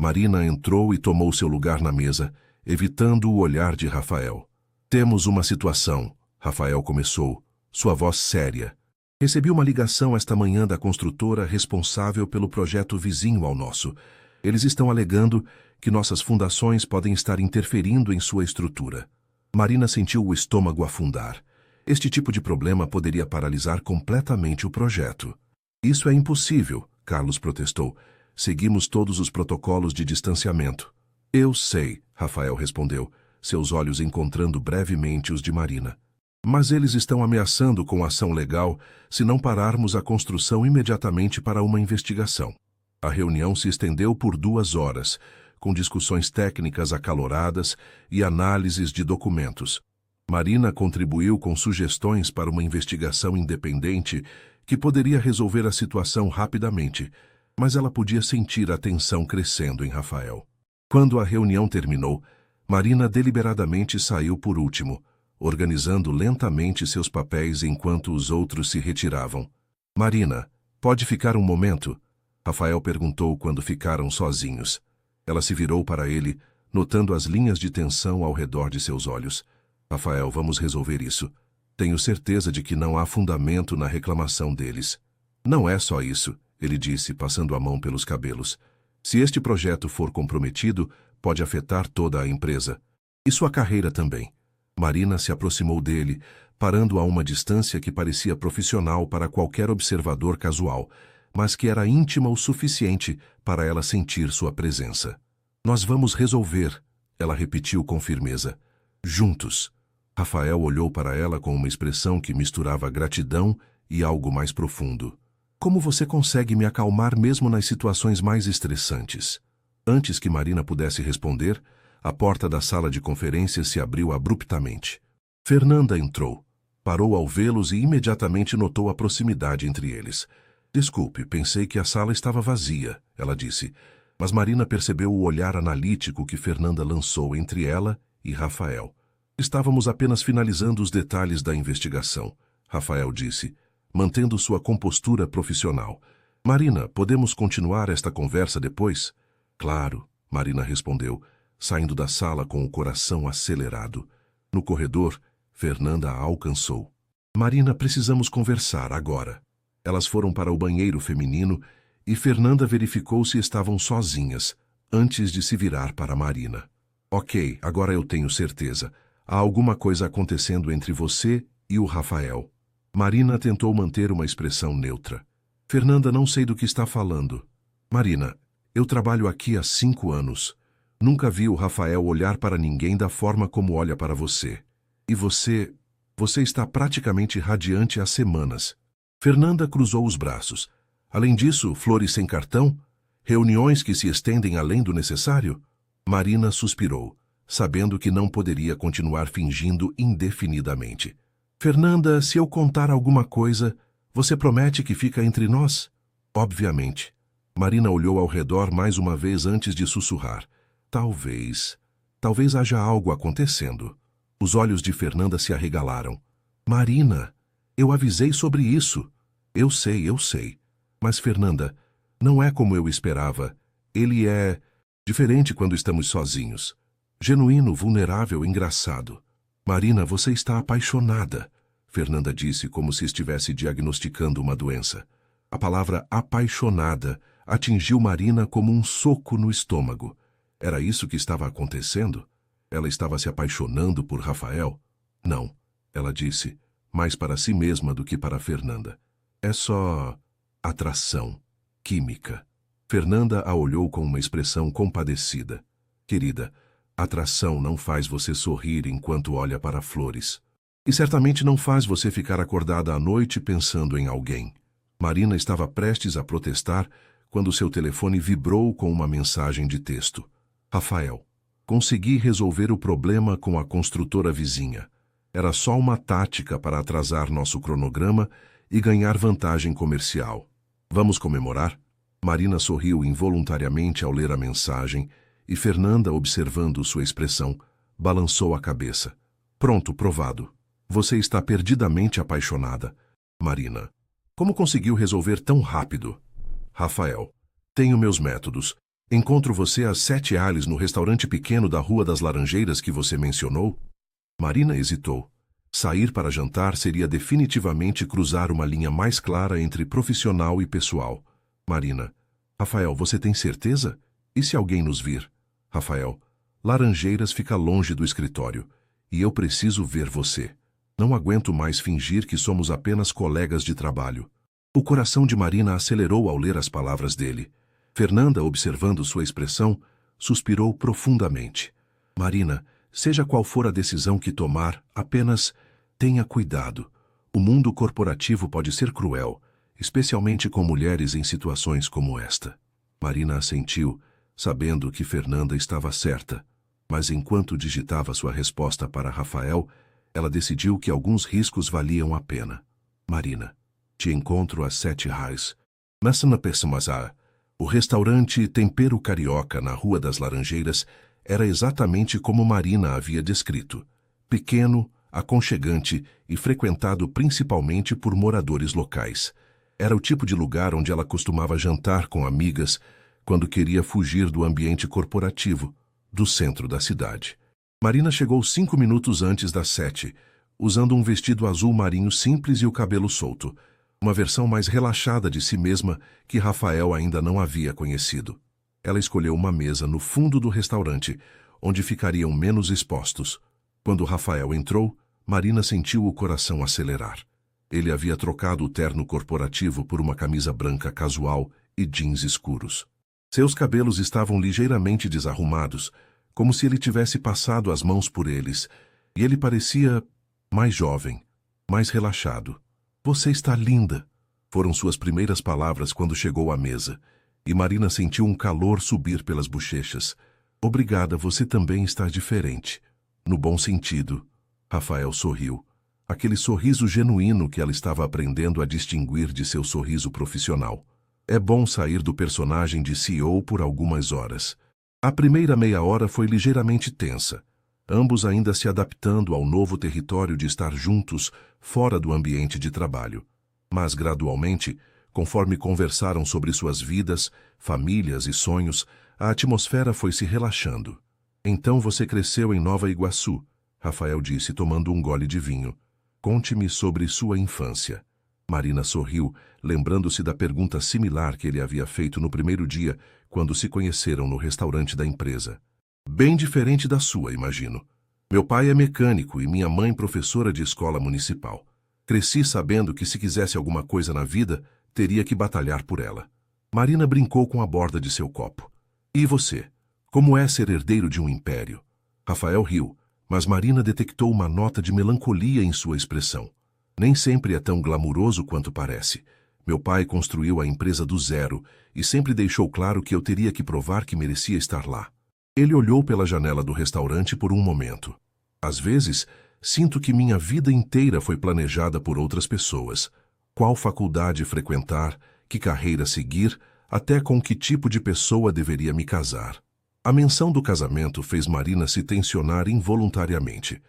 Speaker 1: Marina entrou e tomou seu lugar na mesa, evitando o olhar de Rafael. Temos uma situação, Rafael começou, sua voz séria. Recebi uma ligação esta manhã da construtora responsável pelo projeto vizinho ao nosso. Eles estão alegando que nossas fundações podem estar interferindo em sua estrutura. Marina sentiu o estômago afundar. Este tipo de problema poderia paralisar completamente o projeto. Isso é impossível, Carlos protestou. Seguimos todos os protocolos de distanciamento. Eu sei, Rafael respondeu, seus olhos encontrando brevemente os de Marina. Mas eles estão ameaçando com ação legal se não pararmos a construção imediatamente para uma investigação. A reunião se estendeu por 2 horas, com discussões técnicas acaloradas e análises de documentos. Marina contribuiu com sugestões para uma investigação independente que poderia resolver a situação rapidamente, mas ela podia sentir a tensão crescendo em Rafael. Quando a reunião terminou, Marina deliberadamente saiu por último, organizando lentamente seus papéis enquanto os outros se retiravam. Marina, pode ficar um momento? Rafael perguntou quando ficaram sozinhos. Ela se virou para ele, notando as linhas de tensão ao redor de seus olhos. Rafael, vamos resolver isso. Tenho certeza de que não há fundamento na reclamação deles. Não é só isso, ele disse, passando a mão pelos cabelos. Se este projeto for comprometido, pode afetar toda a empresa. E sua carreira também. Marina se aproximou dele, parando a uma distância que parecia profissional para qualquer observador casual, mas que era íntima o suficiente para ela sentir sua presença. Nós vamos resolver, ela repetiu com firmeza. Juntos. Rafael olhou para ela com uma expressão que misturava gratidão e algo mais profundo. Como você consegue me acalmar mesmo nas situações mais estressantes? Antes que Marina pudesse responder, a porta da sala de conferências se abriu abruptamente. Fernanda entrou. Parou ao vê-los e imediatamente notou a proximidade entre eles. Desculpe, pensei que a sala estava vazia, ela disse, mas Marina percebeu o olhar analítico que Fernanda lançou entre ela e Rafael. Estávamos apenas finalizando os detalhes da investigação, Rafael disse, mantendo sua compostura profissional. Marina, podemos continuar esta conversa depois? Claro, Marina respondeu, saindo da sala com o coração acelerado. No corredor, Fernanda a alcançou. Marina, precisamos conversar agora. Elas foram para o banheiro feminino e Fernanda verificou se estavam sozinhas, antes de se virar para Marina. Ok, agora eu tenho certeza. Há alguma coisa acontecendo entre você e o Rafael. Marina tentou manter uma expressão neutra. Fernanda, não sei do que está falando. Marina, eu trabalho aqui há 5 anos. Nunca vi o Rafael olhar para ninguém da forma como olha para você. E você está praticamente radiante há semanas. Fernanda cruzou os braços. Além disso, flores sem cartão? Reuniões que se estendem além do necessário? Marina suspirou. sabendo que não poderia continuar fingindo indefinidamente. Fernanda, se eu contar alguma coisa, você promete que fica entre nós? Obviamente. Marina olhou ao redor mais uma vez antes de sussurrar. Talvez haja algo acontecendo. Os olhos de Fernanda se arregalaram. Marina, eu avisei sobre isso. Eu sei. Mas, Fernanda, não é como eu esperava. Ele é diferente quando estamos sozinhos. Genuíno, vulnerável, engraçado. Marina, você está apaixonada, Fernanda disse como se estivesse diagnosticando uma doença. A palavra apaixonada atingiu Marina como um soco no estômago. Era isso que estava acontecendo? Ela estava se apaixonando por Rafael? Não, ela disse, mais para si mesma do que para Fernanda. É só atração, química. Fernanda a olhou com uma expressão compadecida. Querida, atração não faz você sorrir enquanto olha para flores. E certamente não faz você ficar acordada à noite pensando em alguém. Marina estava prestes a protestar quando seu telefone vibrou com uma mensagem de texto. Rafael, consegui resolver o problema com a construtora vizinha. Era só uma tática para atrasar nosso cronograma e ganhar vantagem comercial. Vamos comemorar? Marina sorriu involuntariamente ao ler a mensagem e Fernanda, observando sua expressão, balançou a cabeça. Pronto, provado. Você está perdidamente apaixonada. Marina, como conseguiu resolver tão rápido? Rafael, tenho meus métodos. Encontro você às 7h no restaurante pequeno da Rua das Laranjeiras que você mencionou? Marina hesitou. Sair para jantar seria definitivamente cruzar uma linha mais clara entre profissional e pessoal. Marina, Rafael, você tem certeza? E se alguém nos vir? Rafael, Laranjeiras fica longe do escritório. E eu preciso ver você. Não aguento mais fingir que somos apenas colegas de trabalho. O coração de Marina acelerou ao ler as palavras dele. Fernanda, observando sua expressão, suspirou profundamente. Marina, seja qual for a decisão que tomar, apenas tenha cuidado. O mundo corporativo pode ser cruel, especialmente com mulheres em situações como esta. Marina assentiu, sabendo que Fernanda estava certa, mas enquanto digitava sua resposta para Rafael, ela decidiu que alguns riscos valiam a pena. Marina, te encontro às 7h. Nessa pessoa. O restaurante Tempero Carioca na Rua das Laranjeiras era exatamente como Marina havia descrito. Pequeno, aconchegante e frequentado principalmente por moradores locais. Era o tipo de lugar onde ela costumava jantar com amigas quando queria fugir do ambiente corporativo, do centro da cidade. Marina chegou 5 minutos antes das 7, usando um vestido azul marinho simples e o cabelo solto, uma versão mais relaxada de si mesma que Rafael ainda não havia conhecido. Ela escolheu uma mesa no fundo do restaurante, onde ficariam menos expostos. Quando Rafael entrou, Marina sentiu o coração acelerar. Ele havia trocado o terno corporativo por uma camisa branca casual e jeans escuros. Seus cabelos estavam ligeiramente desarrumados, como se ele tivesse passado as mãos por eles, e ele parecia mais jovem, mais relaxado. Você está linda, foram suas primeiras palavras quando chegou à mesa, e Marina sentiu um calor subir pelas bochechas. Obrigada, você também está diferente. No bom sentido. Rafael sorriu. Aquele sorriso genuíno que ela estava aprendendo a distinguir de seu sorriso profissional. É bom sair do personagem de CEO por algumas horas. A primeira meia hora foi ligeiramente tensa, ambos ainda se adaptando ao novo território de estar juntos fora do ambiente de trabalho. Mas, gradualmente, conforme conversaram sobre suas vidas, famílias e sonhos, a atmosfera foi se relaxando. Então você cresceu em Nova Iguaçu, Rafael disse tomando um gole de vinho. Conte-me sobre sua infância. Marina sorriu, lembrando-se da pergunta similar que ele havia feito no primeiro dia, quando se conheceram no restaurante da empresa. Bem diferente da sua, imagino. Meu pai é mecânico e minha mãe professora de escola municipal. Cresci sabendo que se quisesse alguma coisa na vida, teria que batalhar por ela. Marina brincou com a borda de seu copo. E você? Como é ser herdeiro de um império? Rafael riu, mas Marina detectou uma nota de melancolia em sua expressão. Nem sempre é tão glamuroso quanto parece. Meu pai construiu a empresa do zero e sempre deixou claro que eu teria que provar que merecia estar lá. Ele olhou pela janela do restaurante por um momento. Às vezes, sinto que minha vida inteira foi planejada por outras pessoas. Qual faculdade frequentar, que carreira seguir, até com que tipo de pessoa deveria me casar. A menção do casamento fez Marina se tensionar involuntariamente.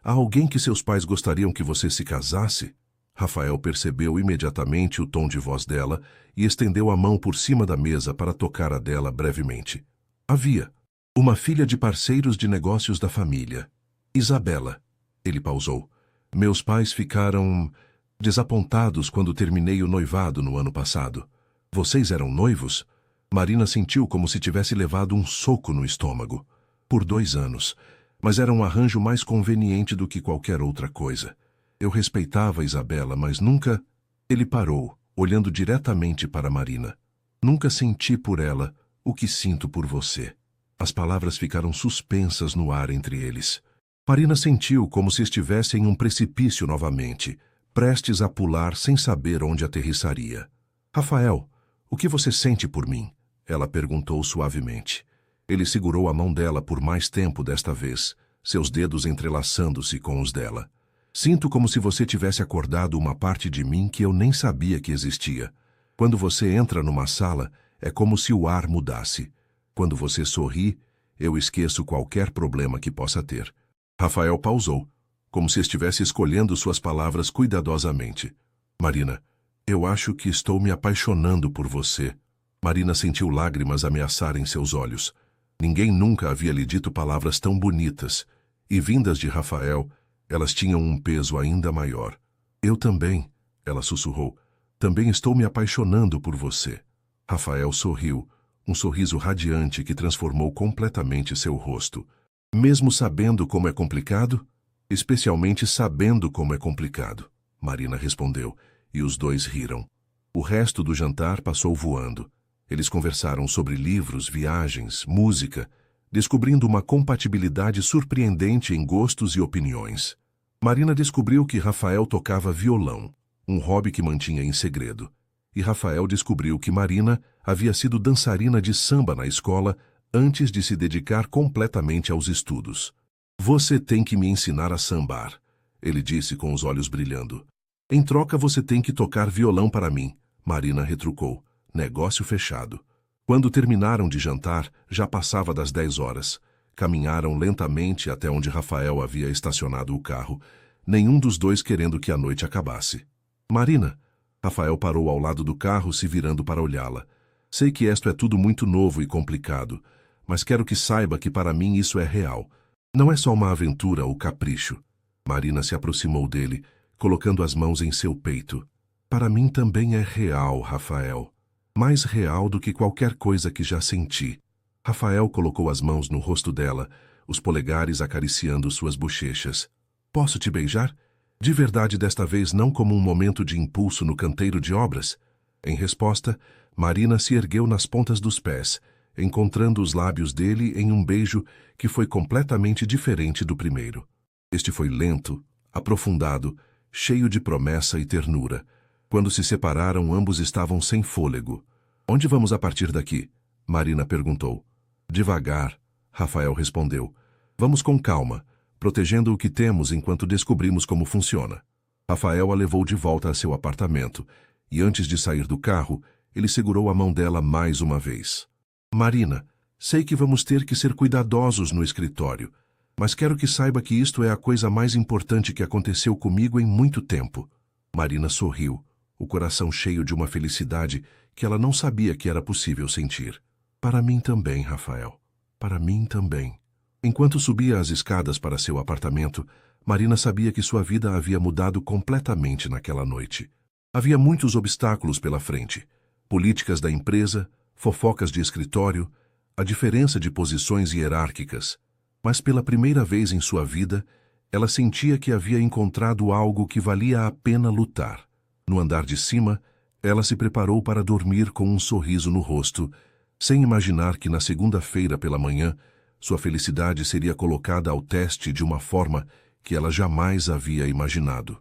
Speaker 1: Há alguém que seus pais gostariam que você se casasse? Rafael percebeu imediatamente o tom de voz dela e estendeu a mão por cima da mesa para tocar a dela brevemente. Havia uma filha de parceiros de negócios da família. Isabela. Ele pausou. Meus pais ficaram desapontados quando terminei o noivado no ano passado. Vocês eram noivos? Marina sentiu como se tivesse levado um soco no estômago. Por 2 anos. Mas era um arranjo mais conveniente do que qualquer outra coisa. Eu respeitava Isabela, mas nunca... Ele parou, olhando diretamente para Marina. Nunca senti por ela o que sinto por você. As palavras ficaram suspensas no ar entre eles. Marina sentiu como se estivesse em um precipício novamente, prestes a pular sem saber onde aterrissaria. Rafael, o que você sente por mim? Ela perguntou suavemente. Ele segurou a mão dela por mais tempo desta vez, seus dedos entrelaçando-se com os dela. Sinto como se você tivesse acordado uma parte de mim que eu nem sabia que existia. Quando você entra numa sala, é como se o ar mudasse. Quando você sorri, eu esqueço qualquer problema que possa ter. Rafael pausou, como se estivesse escolhendo suas palavras cuidadosamente. Marina, eu acho que estou me apaixonando por você. Marina sentiu lágrimas ameaçarem seus olhos. Ninguém nunca havia lhe dito palavras tão bonitas, e vindas de Rafael, elas tinham um peso ainda maior. Eu também, ela sussurrou, também estou me apaixonando por você. Rafael sorriu, um sorriso radiante que transformou completamente seu rosto. Mesmo sabendo como é complicado? Especialmente sabendo como é complicado, Marina respondeu, e os dois riram. O resto do jantar passou voando. Eles conversaram sobre livros, viagens, música, descobrindo uma compatibilidade surpreendente em gostos e opiniões. Marina descobriu que Rafael tocava violão, um hobby que mantinha em segredo. E Rafael descobriu que Marina havia sido dançarina de samba na escola antes de se dedicar completamente aos estudos. Você tem que me ensinar a sambar, ele disse com os olhos brilhando. Em troca você tem que tocar violão para mim, Marina retrucou. Negócio fechado. Quando terminaram de jantar, já passava das 10 horas. Caminharam lentamente até onde Rafael havia estacionado o carro, nenhum dos dois querendo que a noite acabasse. Marina, Rafael parou ao lado do carro, se virando para olhá-la. Sei que isto é tudo muito novo e complicado, mas quero que saiba que para mim isso é real. Não é só uma aventura ou capricho. Marina se aproximou dele, colocando as mãos em seu peito. Para mim também é real, Rafael. Mais real do que qualquer coisa que já senti. Rafael colocou as mãos no rosto dela, os polegares acariciando suas bochechas. Posso te beijar? De verdade, desta vez não como um momento de impulso no canteiro de obras? Em resposta, Marina se ergueu nas pontas dos pés, encontrando os lábios dele em um beijo que foi completamente diferente do primeiro. Este foi lento, aprofundado, cheio de promessa e ternura. Quando se separaram, ambos estavam sem fôlego. Onde vamos a partir daqui? Marina perguntou. Devagar, Rafael respondeu. Vamos com calma, protegendo o que temos enquanto descobrimos como funciona. Rafael a levou de volta a seu apartamento, e antes de sair do carro, ele segurou a mão dela mais uma vez. Marina, sei que vamos ter que ser cuidadosos no escritório, mas quero que saiba que isto é a coisa mais importante que aconteceu comigo em muito tempo. Marina sorriu, o coração cheio de uma felicidade que ela não sabia que era possível sentir. Para mim também, Rafael. Para mim também. Enquanto subia as escadas para seu apartamento, Marina sabia que sua vida havia mudado completamente naquela noite. Havia muitos obstáculos pela frente. Políticas da empresa, fofocas de escritório, a diferença de posições hierárquicas. Mas pela primeira vez em sua vida, ela sentia que havia encontrado algo que valia a pena lutar. No andar de cima, ela se preparou para dormir com um sorriso no rosto, sem imaginar que na segunda-feira pela manhã, sua felicidade seria colocada ao teste de uma forma que ela jamais havia imaginado.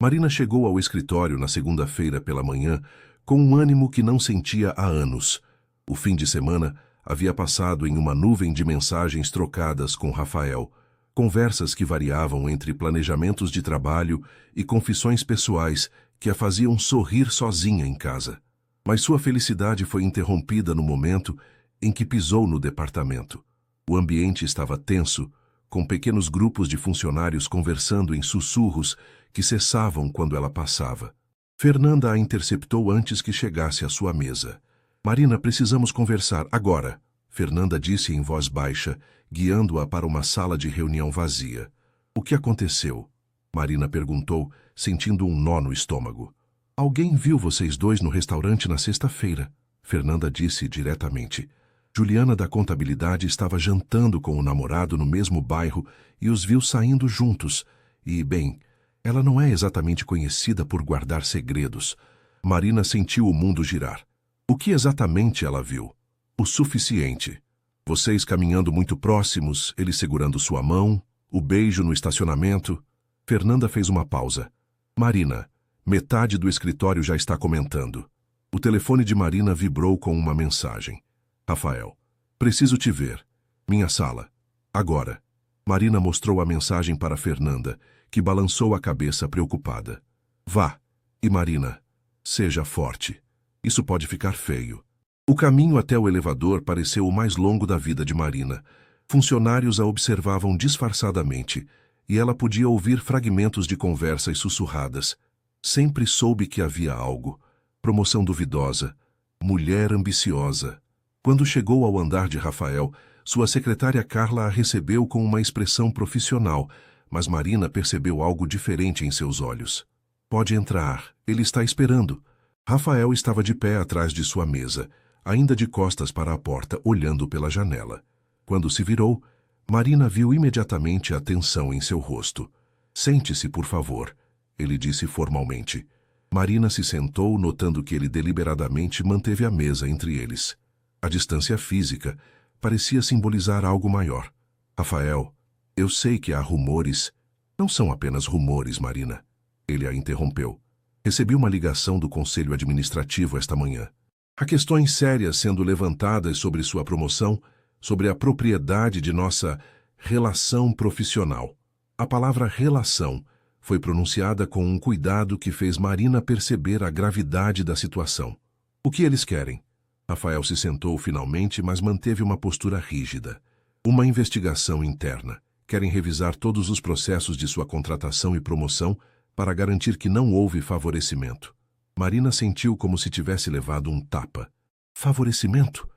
Speaker 1: Marina chegou ao escritório na segunda-feira pela manhã com um ânimo que não sentia há anos. O fim de semana havia passado em uma nuvem de mensagens trocadas com Rafael, conversas que variavam entre planejamentos de trabalho e confissões pessoais que a faziam sorrir sozinha em casa. Mas sua felicidade foi interrompida no momento em que pisou no departamento. O ambiente estava tenso, com pequenos grupos de funcionários conversando em sussurros que cessavam quando ela passava. Fernanda a interceptou antes que chegasse à sua mesa. Marina, precisamos conversar agora, Fernanda disse em voz baixa, guiando-a para uma sala de reunião vazia. O que aconteceu? Marina perguntou, sentindo um nó no estômago. Alguém viu vocês dois no restaurante na sexta-feira, Fernanda disse diretamente. Juliana da contabilidade estava jantando com o namorado no mesmo bairro e os viu saindo juntos. E, bem, ela não é exatamente conhecida por guardar segredos. Marina sentiu o mundo girar. O que exatamente ela viu? O suficiente. Vocês caminhando muito próximos, ele segurando sua mão, o beijo no estacionamento. Fernanda fez uma pausa. Marina, metade do escritório já está comentando. O telefone de Marina vibrou com uma mensagem. Rafael, preciso te ver. Minha sala. Agora. Marina mostrou a mensagem para Fernanda, que balançou a cabeça preocupada. Vá. E Marina, seja forte. Isso pode ficar feio. O caminho até o elevador pareceu o mais longo da vida de Marina. Funcionários a observavam disfarçadamente, e ela podia ouvir fragmentos de conversas sussurradas. Sempre soube que havia algo. Promoção duvidosa. Mulher ambiciosa. Quando chegou ao andar de Rafael, sua secretária Carla a recebeu com uma expressão profissional, mas Marina percebeu algo diferente em seus olhos. Pode entrar, ele está esperando. Rafael estava de pé atrás de sua mesa, ainda de costas para a porta, olhando pela janela. Quando se virou, Marina viu imediatamente a tensão em seu rosto. Sente-se, por favor, ele disse formalmente. Marina se sentou, notando que ele deliberadamente manteve a mesa entre eles. A distância física parecia simbolizar algo maior. Rafael, eu sei que há rumores. Não são apenas rumores, Marina. Ele a interrompeu. Recebi uma ligação do Conselho Administrativo esta manhã. Há questões sérias sendo levantadas sobre sua promoção, sobre a propriedade de nossa relação profissional. A palavra relação foi pronunciada com um cuidado que fez Marina perceber a gravidade da situação. O que eles querem? Rafael se sentou finalmente, mas manteve uma postura rígida. Uma investigação interna. Querem revisar todos os processos de sua contratação e promoção para garantir que não houve favorecimento. Marina sentiu como se tivesse levado um tapa. Favorecimento?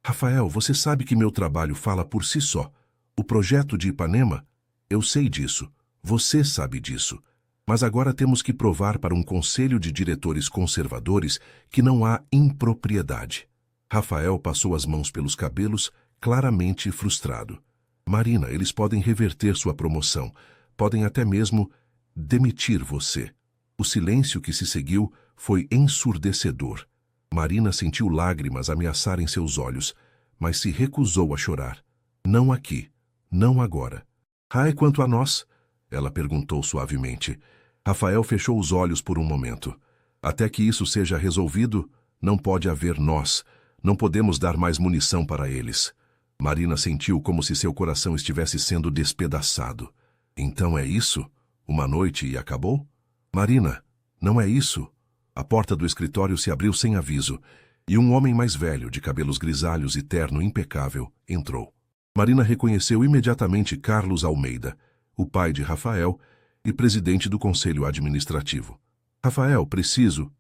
Speaker 1: Rafael, você sabe que meu trabalho fala por si só. O projeto de Ipanema? Eu sei disso. Você sabe disso. Mas agora temos que provar para um conselho de diretores conservadores que não há impropriedade. Rafael passou as mãos pelos cabelos, claramente frustrado. Marina, eles podem reverter sua promoção. Podem até mesmo demitir você. O silêncio que se seguiu foi ensurdecedor. Marina sentiu lágrimas ameaçarem seus olhos, mas se recusou a chorar. Não aqui. Não agora. Ah, e quanto a nós? Ela perguntou suavemente. Rafael fechou os olhos por um momento. Até que isso seja resolvido, não pode haver nós. Não podemos dar mais munição para eles. Marina sentiu como se seu coração estivesse sendo despedaçado. Então é isso? Uma noite e acabou? Marina, não é isso? A porta do escritório se abriu sem aviso, e um homem mais velho, de cabelos grisalhos e terno impecável, entrou. Marina reconheceu imediatamente Carlos Almeida, o pai de Rafael e presidente do Conselho Administrativo. Rafael, preciso...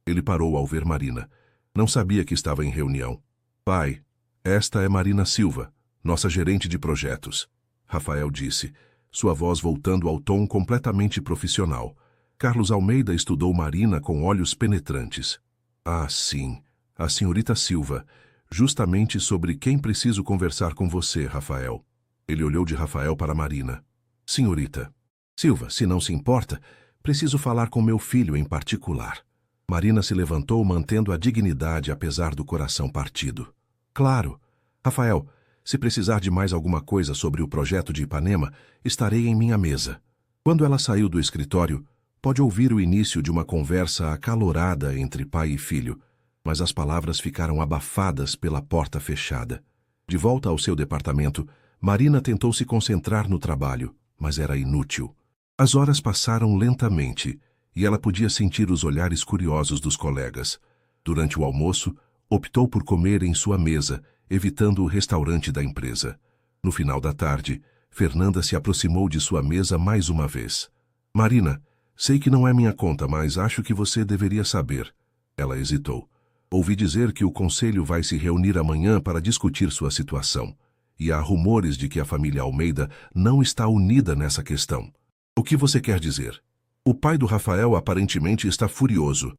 Speaker 1: Ele parou ao ver Marina. Não sabia que estava em reunião. Pai, esta é Marina Silva, nossa gerente de projetos. Rafael disse, sua voz voltando ao tom completamente profissional. Carlos Almeida estudou Marina com olhos penetrantes. Ah, sim, a senhorita Silva. Justamente sobre quem preciso conversar com você, Rafael. Ele olhou de Rafael para Marina. Senhorita. Silva, se não se importa, preciso falar com meu filho em particular. Marina se levantou mantendo a dignidade apesar do coração partido. Claro. Rafael, se precisar de mais alguma coisa sobre o projeto de Ipanema, estarei em minha mesa. Quando ela saiu do escritório, pode ouvir o início de uma conversa acalorada entre pai e filho. Mas as palavras ficaram abafadas pela porta fechada. De volta ao seu departamento, Marina tentou se concentrar no trabalho, mas era inútil. As horas passaram lentamente e ela podia sentir os olhares curiosos dos colegas. Durante o almoço, optou por comer em sua mesa, evitando o restaurante da empresa. No final da tarde, Fernanda se aproximou de sua mesa mais uma vez. Marina, sei que não é minha conta, mas acho que você deveria saber. Ela hesitou. Ouvi dizer que o conselho vai se reunir amanhã para discutir sua situação. E há rumores de que a família Almeida não está unida nessa questão. O que você quer dizer? O pai do Rafael aparentemente está furioso.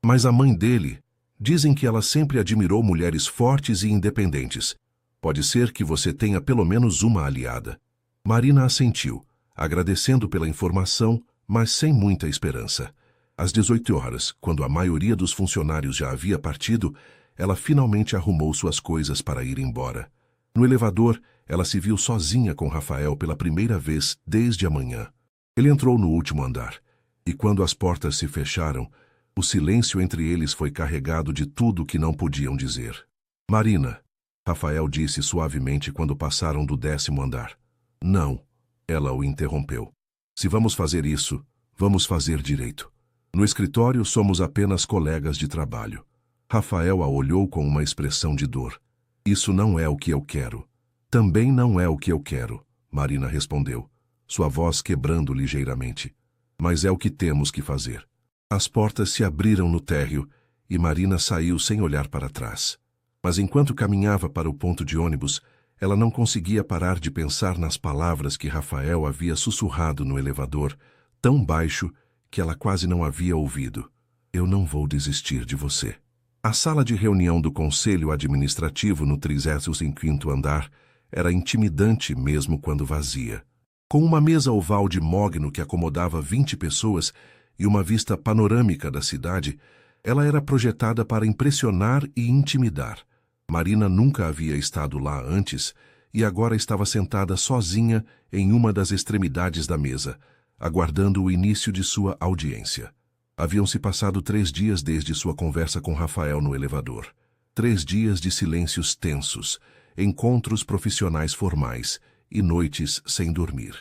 Speaker 1: Mas a mãe dele... Dizem que ela sempre admirou mulheres fortes e independentes. Pode ser que você tenha pelo menos uma aliada. Marina assentiu, agradecendo pela informação, mas sem muita esperança. Às 18 horas, quando a maioria dos funcionários já havia partido, ela finalmente arrumou suas coisas para ir embora. No elevador, ela se viu sozinha com Rafael pela primeira vez desde a manhã. Ele entrou no último andar, e quando as portas se fecharam, o silêncio entre eles foi carregado de tudo que não podiam dizer. Marina, Rafael disse suavemente quando passaram do 10º andar. Não, ela o interrompeu. Se vamos fazer isso, vamos fazer direito. No escritório somos apenas colegas de trabalho. Rafael a olhou com uma expressão de dor. Isso não é o que eu quero. Também não é o que eu quero, Marina respondeu, sua voz quebrando ligeiramente. Mas é o que temos que fazer. As portas se abriram no térreo e Marina saiu sem olhar para trás. Mas enquanto caminhava para o ponto de ônibus, ela não conseguia parar de pensar nas palavras que Rafael havia sussurrado no elevador, tão baixo que ela quase não havia ouvido. Eu não vou desistir de você. A sala de reunião do Conselho Administrativo no 35º andar era intimidante mesmo quando vazia. Com uma mesa oval de mogno que acomodava 20 pessoas, e uma vista panorâmica da cidade, ela era projetada para impressionar e intimidar. Marina nunca havia estado lá antes e agora estava sentada sozinha em uma das extremidades da mesa, aguardando o início de sua audiência. Haviam-se passado 3 dias desde sua conversa com Rafael no elevador. 3 dias de silêncios tensos, encontros profissionais formais e noites sem dormir.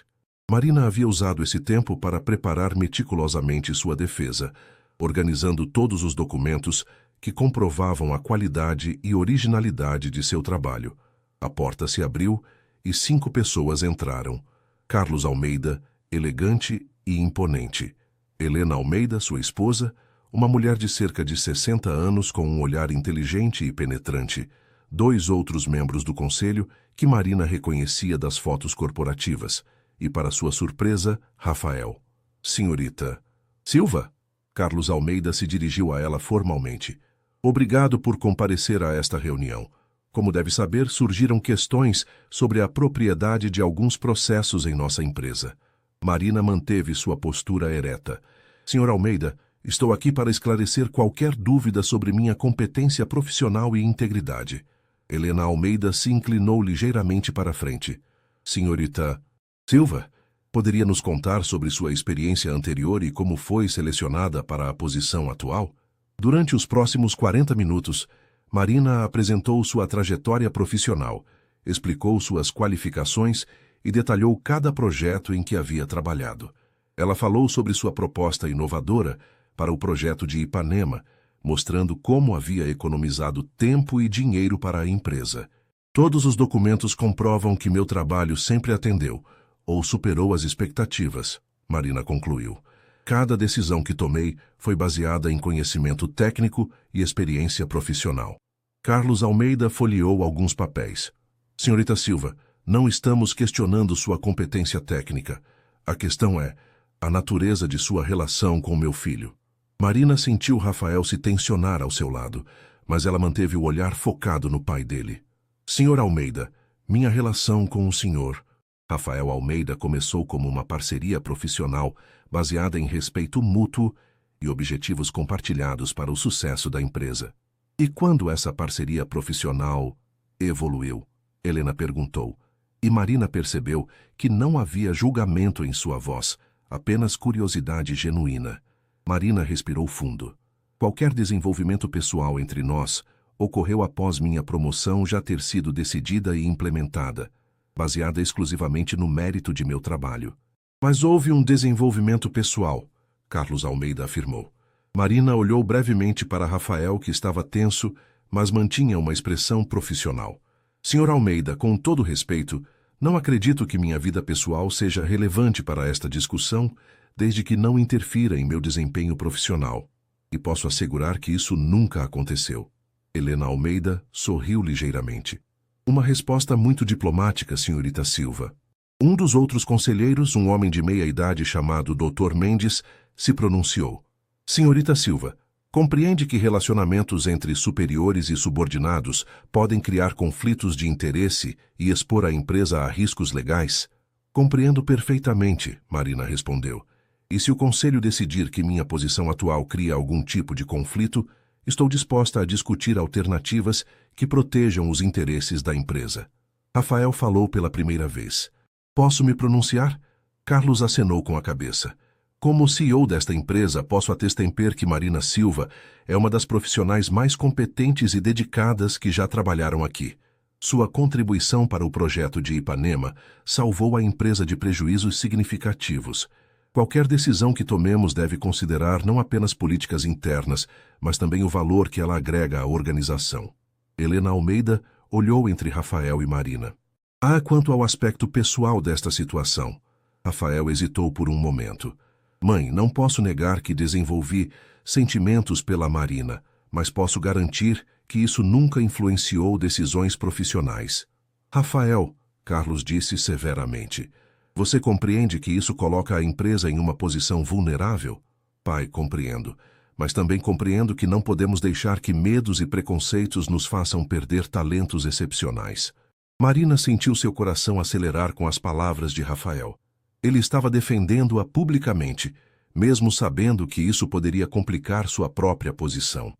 Speaker 1: Marina havia usado esse tempo para preparar meticulosamente sua defesa, organizando todos os documentos que comprovavam a qualidade e originalidade de seu trabalho. A porta se abriu e 5 pessoas entraram. Carlos Almeida, elegante e imponente. Helena Almeida, sua esposa, uma mulher de cerca de 60 anos com um olhar inteligente e penetrante. 2 outros membros do conselho que Marina reconhecia das fotos corporativas. E, para sua surpresa, Rafael. Senhorita Silva? Carlos Almeida se dirigiu a ela formalmente. Obrigado por comparecer a esta reunião. Como deve saber, surgiram questões sobre a propriedade de alguns processos em nossa empresa. Marina manteve sua postura ereta. Senhor Almeida, estou aqui para esclarecer qualquer dúvida sobre minha competência profissional e integridade. Helena Almeida se inclinou ligeiramente para a frente. Senhorita Silva, poderia nos contar sobre sua experiência anterior e como foi selecionada para a posição atual? Durante os próximos 40 minutos, Marina apresentou sua trajetória profissional, explicou suas qualificações e detalhou cada projeto em que havia trabalhado. Ela falou sobre sua proposta inovadora para o projeto de Ipanema, mostrando como havia economizado tempo e dinheiro para a empresa. Todos os documentos comprovam que meu trabalho sempre atendeu, ou superou as expectativas, Marina concluiu. Cada decisão que tomei foi baseada em conhecimento técnico e experiência profissional. Carlos Almeida folheou alguns papéis. Senhorita Silva, não estamos questionando sua competência técnica. A questão é a natureza de sua relação com meu filho. Marina sentiu Rafael se tensionar ao seu lado, mas ela manteve o olhar focado no pai dele. Senhor Almeida, minha relação com o senhor... Rafael Almeida começou como uma parceria profissional baseada em respeito mútuo e objetivos compartilhados para o sucesso da empresa. E quando essa parceria profissional evoluiu? Helena perguntou, e Marina percebeu que não havia julgamento em sua voz, apenas curiosidade genuína. Marina respirou fundo. Qualquer desenvolvimento pessoal entre nós ocorreu após minha promoção já ter sido decidida e implementada, baseada exclusivamente no mérito de meu trabalho. Mas houve um desenvolvimento pessoal, Carlos Almeida afirmou. Marina olhou brevemente para Rafael, que estava tenso, mas mantinha uma expressão profissional. Senhor Almeida, com todo respeito, não acredito que minha vida pessoal seja relevante para esta discussão, desde que não interfira em meu desempenho profissional. E posso assegurar que isso nunca aconteceu. Helena Almeida sorriu ligeiramente. Uma resposta muito diplomática, senhorita Silva. Um dos outros conselheiros, um homem de meia idade chamado Dr. Mendes, se pronunciou. Senhorita Silva, compreende que relacionamentos entre superiores e subordinados podem criar conflitos de interesse e expor a empresa a riscos legais? Compreendo perfeitamente, Marina respondeu. E se o conselho decidir que minha posição atual cria algum tipo de conflito, estou disposta a discutir alternativas que protejam os interesses da empresa. Rafael falou pela primeira vez. Posso me pronunciar? Carlos acenou com a cabeça. Como CEO desta empresa, posso atestar que Marina Silva é uma das profissionais mais competentes e dedicadas que já trabalharam aqui. Sua contribuição para o projeto de Ipanema salvou a empresa de prejuízos significativos. Qualquer decisão que tomemos deve considerar não apenas políticas internas, mas também o valor que ela agrega à organização. Helena Almeida olhou entre Rafael e Marina. Quanto ao aspecto pessoal desta situação. Rafael hesitou por um momento. Mãe, não posso negar que desenvolvi sentimentos pela Marina, mas posso garantir que isso nunca influenciou decisões profissionais. Rafael, Carlos disse severamente, você compreende que isso coloca a empresa em uma posição vulnerável? Pai, compreendo, mas também compreendo que não podemos deixar que medos e preconceitos nos façam perder talentos excepcionais. Marina sentiu seu coração acelerar com as palavras de Rafael. Ele estava defendendo-a publicamente, mesmo sabendo que isso poderia complicar sua própria posição.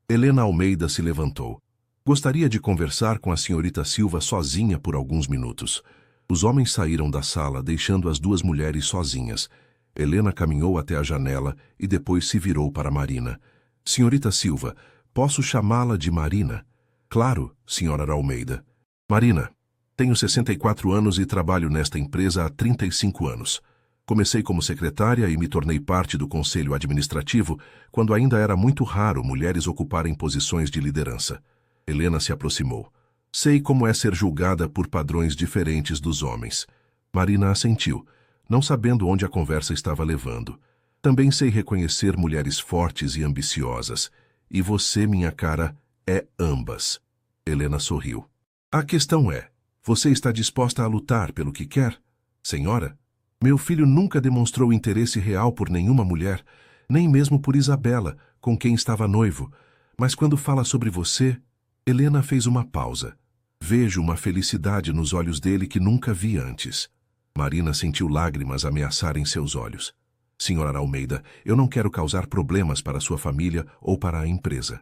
Speaker 1: Helena Almeida se levantou. Gostaria de conversar com a senhorita Silva sozinha por alguns minutos. Os homens saíram da sala, deixando as duas mulheres sozinhas. Helena caminhou até a janela e depois se virou para Marina. Senhorita Silva, posso chamá-la de Marina? Claro, senhora Almeida. Marina, tenho 64 anos e trabalho nesta empresa há 35 anos. Comecei como secretária e me tornei parte do conselho administrativo quando ainda era muito raro mulheres ocuparem posições de liderança. Helena se aproximou. Sei como é ser julgada por padrões diferentes dos homens. Marina assentiu, não sabendo onde a conversa estava levando. Também sei reconhecer mulheres fortes e ambiciosas. E você, minha cara, é ambas. Helena sorriu. A questão é, você está disposta a lutar pelo que quer? Senhora, meu filho nunca demonstrou interesse real por nenhuma mulher, nem mesmo por Isabela, com quem estava noivo. Mas quando fala sobre você, Helena fez uma pausa. Vejo uma felicidade nos olhos dele que nunca vi antes. Marina sentiu lágrimas ameaçarem seus olhos. Senhora Almeida, eu não quero causar problemas para sua família ou para a empresa.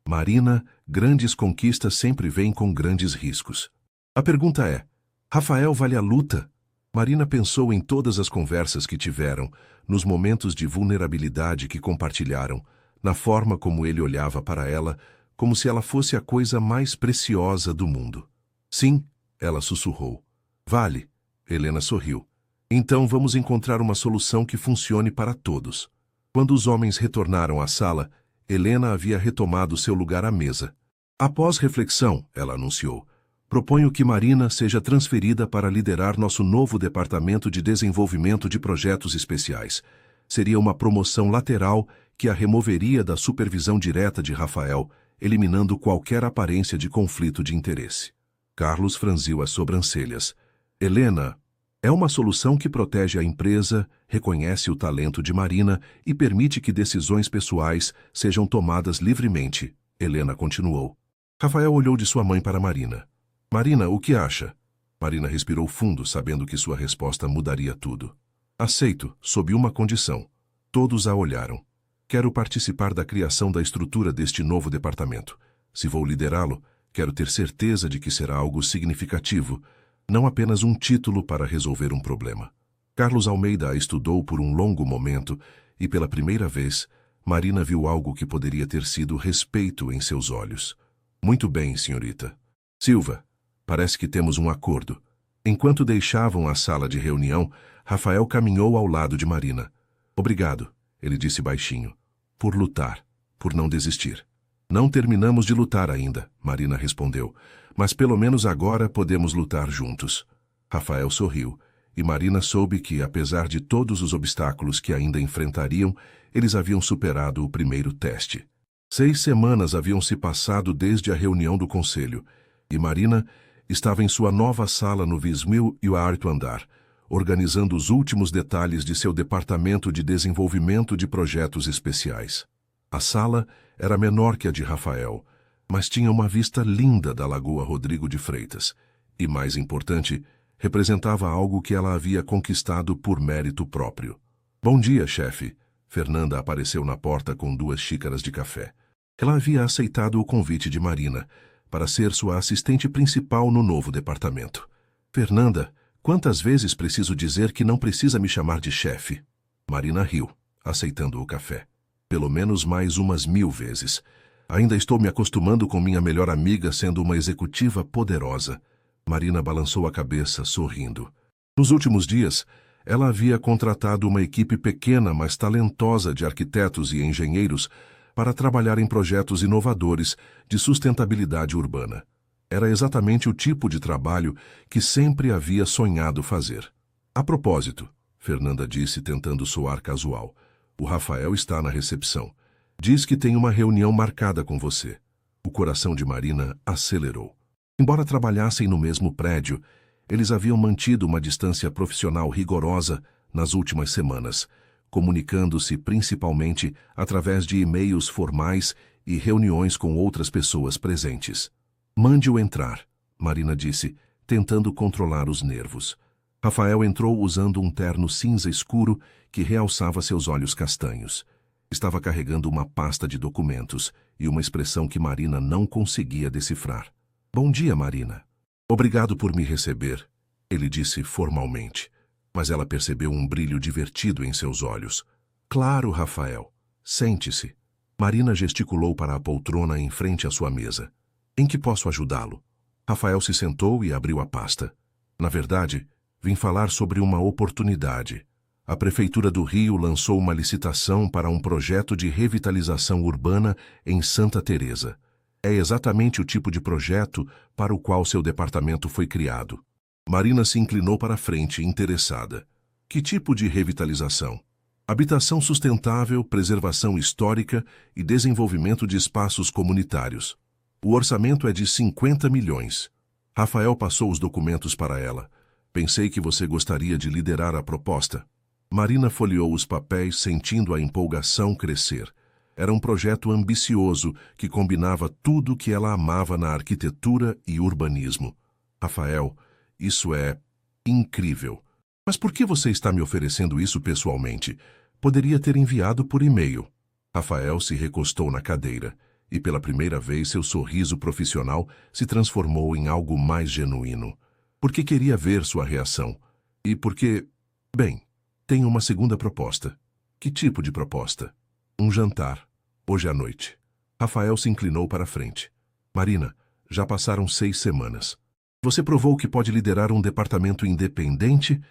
Speaker 1: Marina, grandes conquistas sempre vêm com grandes riscos. A pergunta é, Rafael vale a luta? Marina pensou em todas as conversas que tiveram, nos momentos de vulnerabilidade que compartilharam, na forma como ele olhava para ela, como se ela fosse a coisa mais preciosa do mundo. Sim, ela sussurrou. Vale, Helena sorriu. Então vamos encontrar uma solução que funcione para todos. Quando os homens retornaram à sala, Helena havia retomado seu lugar à mesa. Após reflexão, ela anunciou, proponho que Marina seja transferida para liderar nosso novo departamento de desenvolvimento de projetos especiais. Seria uma promoção lateral que a removeria da supervisão direta de Rafael, eliminando qualquer aparência de conflito de interesse. Carlos franziu as sobrancelhas. Helena, é uma solução que protege a empresa, reconhece o talento de Marina e permite que decisões pessoais sejam tomadas livremente. Helena continuou. Rafael olhou de sua mãe para Marina. Marina, o que acha? Marina respirou fundo, sabendo que sua resposta mudaria tudo. Aceito, sob uma condição. Todos a olharam. Quero participar da criação da estrutura deste novo departamento. Se vou liderá-lo, quero ter certeza de que será algo significativo, não apenas um título para resolver um problema. Carlos Almeida a estudou por um longo momento e, pela primeira vez, Marina viu algo que poderia ter sido respeito em seus olhos. Muito bem, senhorita. Silva, parece que temos um acordo. Enquanto deixavam a sala de reunião, Rafael caminhou ao lado de Marina. Obrigado, ele disse baixinho, por lutar, por não desistir. Não terminamos de lutar ainda, Marina respondeu, mas pelo menos agora podemos lutar juntos. Rafael sorriu, e Marina soube que, apesar de todos os obstáculos que ainda enfrentariam, eles haviam superado o primeiro teste. 6 semanas haviam se passado desde a reunião do conselho, e Marina estava em sua nova sala no 28º andar, organizando os últimos detalhes de seu departamento de desenvolvimento de projetos especiais. A sala era menor que a de Rafael, mas tinha uma vista linda da Lagoa Rodrigo de Freitas, e, mais importante, representava algo que ela havia conquistado por mérito próprio. Bom dia, chefe. Fernanda apareceu na porta com 2 xícaras de café. Ela havia aceitado o convite de Marina para ser sua assistente principal no novo departamento. Fernanda, quantas vezes preciso dizer que não precisa me chamar de chefe? Marina riu, aceitando o café. Pelo menos mais umas 1000 vezes. Ainda estou me acostumando com minha melhor amiga sendo uma executiva poderosa. Marina balançou a cabeça, sorrindo. Nos últimos dias, ela havia contratado uma equipe pequena, mas talentosa de arquitetos e engenheiros para trabalhar em projetos inovadores de sustentabilidade urbana. Era exatamente o tipo de trabalho que sempre havia sonhado fazer. A propósito, Fernanda disse tentando soar casual, o Rafael está na recepção. Diz que tem uma reunião marcada com você. O coração de Marina acelerou. Embora trabalhassem no mesmo prédio, eles haviam mantido uma distância profissional rigorosa nas últimas semanas, comunicando-se principalmente através de e-mails formais e reuniões com outras pessoas presentes. Mande-o entrar, Marina disse, tentando controlar os nervos. Rafael entrou usando um terno cinza escuro que realçava seus olhos castanhos. Estava carregando uma pasta de documentos e uma expressão que Marina não conseguia decifrar. Bom dia, Marina. Obrigado por me receber, ele disse formalmente, mas ela percebeu um brilho divertido em seus olhos. Claro, Rafael. Sente-se. Marina gesticulou para a poltrona em frente à sua mesa. Em que posso ajudá-lo? Rafael se sentou e abriu a pasta. Na verdade, vim falar sobre uma oportunidade. A Prefeitura do Rio lançou uma licitação para um projeto de revitalização urbana em Santa Teresa. É exatamente o tipo de projeto para o qual seu departamento foi criado. Marina se inclinou para a frente, interessada. Que tipo de revitalização? Habitação sustentável, preservação histórica e desenvolvimento de espaços comunitários. O orçamento é de 50 milhões. Rafael passou os documentos para ela. Pensei que você gostaria de liderar a proposta. Marina folheou os papéis, sentindo a empolgação crescer. Era um projeto ambicioso que combinava tudo o que ela amava na arquitetura e urbanismo. Rafael, isso é incrível. Mas por que você está me oferecendo isso pessoalmente? Poderia ter enviado por e-mail. Rafael se recostou na cadeira, e pela primeira vez seu sorriso profissional se transformou em algo mais genuíno. Porque queria ver sua reação. E porque... Bem, tenho uma segunda proposta. Que tipo de proposta? Um jantar. Hoje à noite. Rafael se inclinou para a frente. Marina, já passaram 6 semanas. Você provou que pode liderar um departamento independente?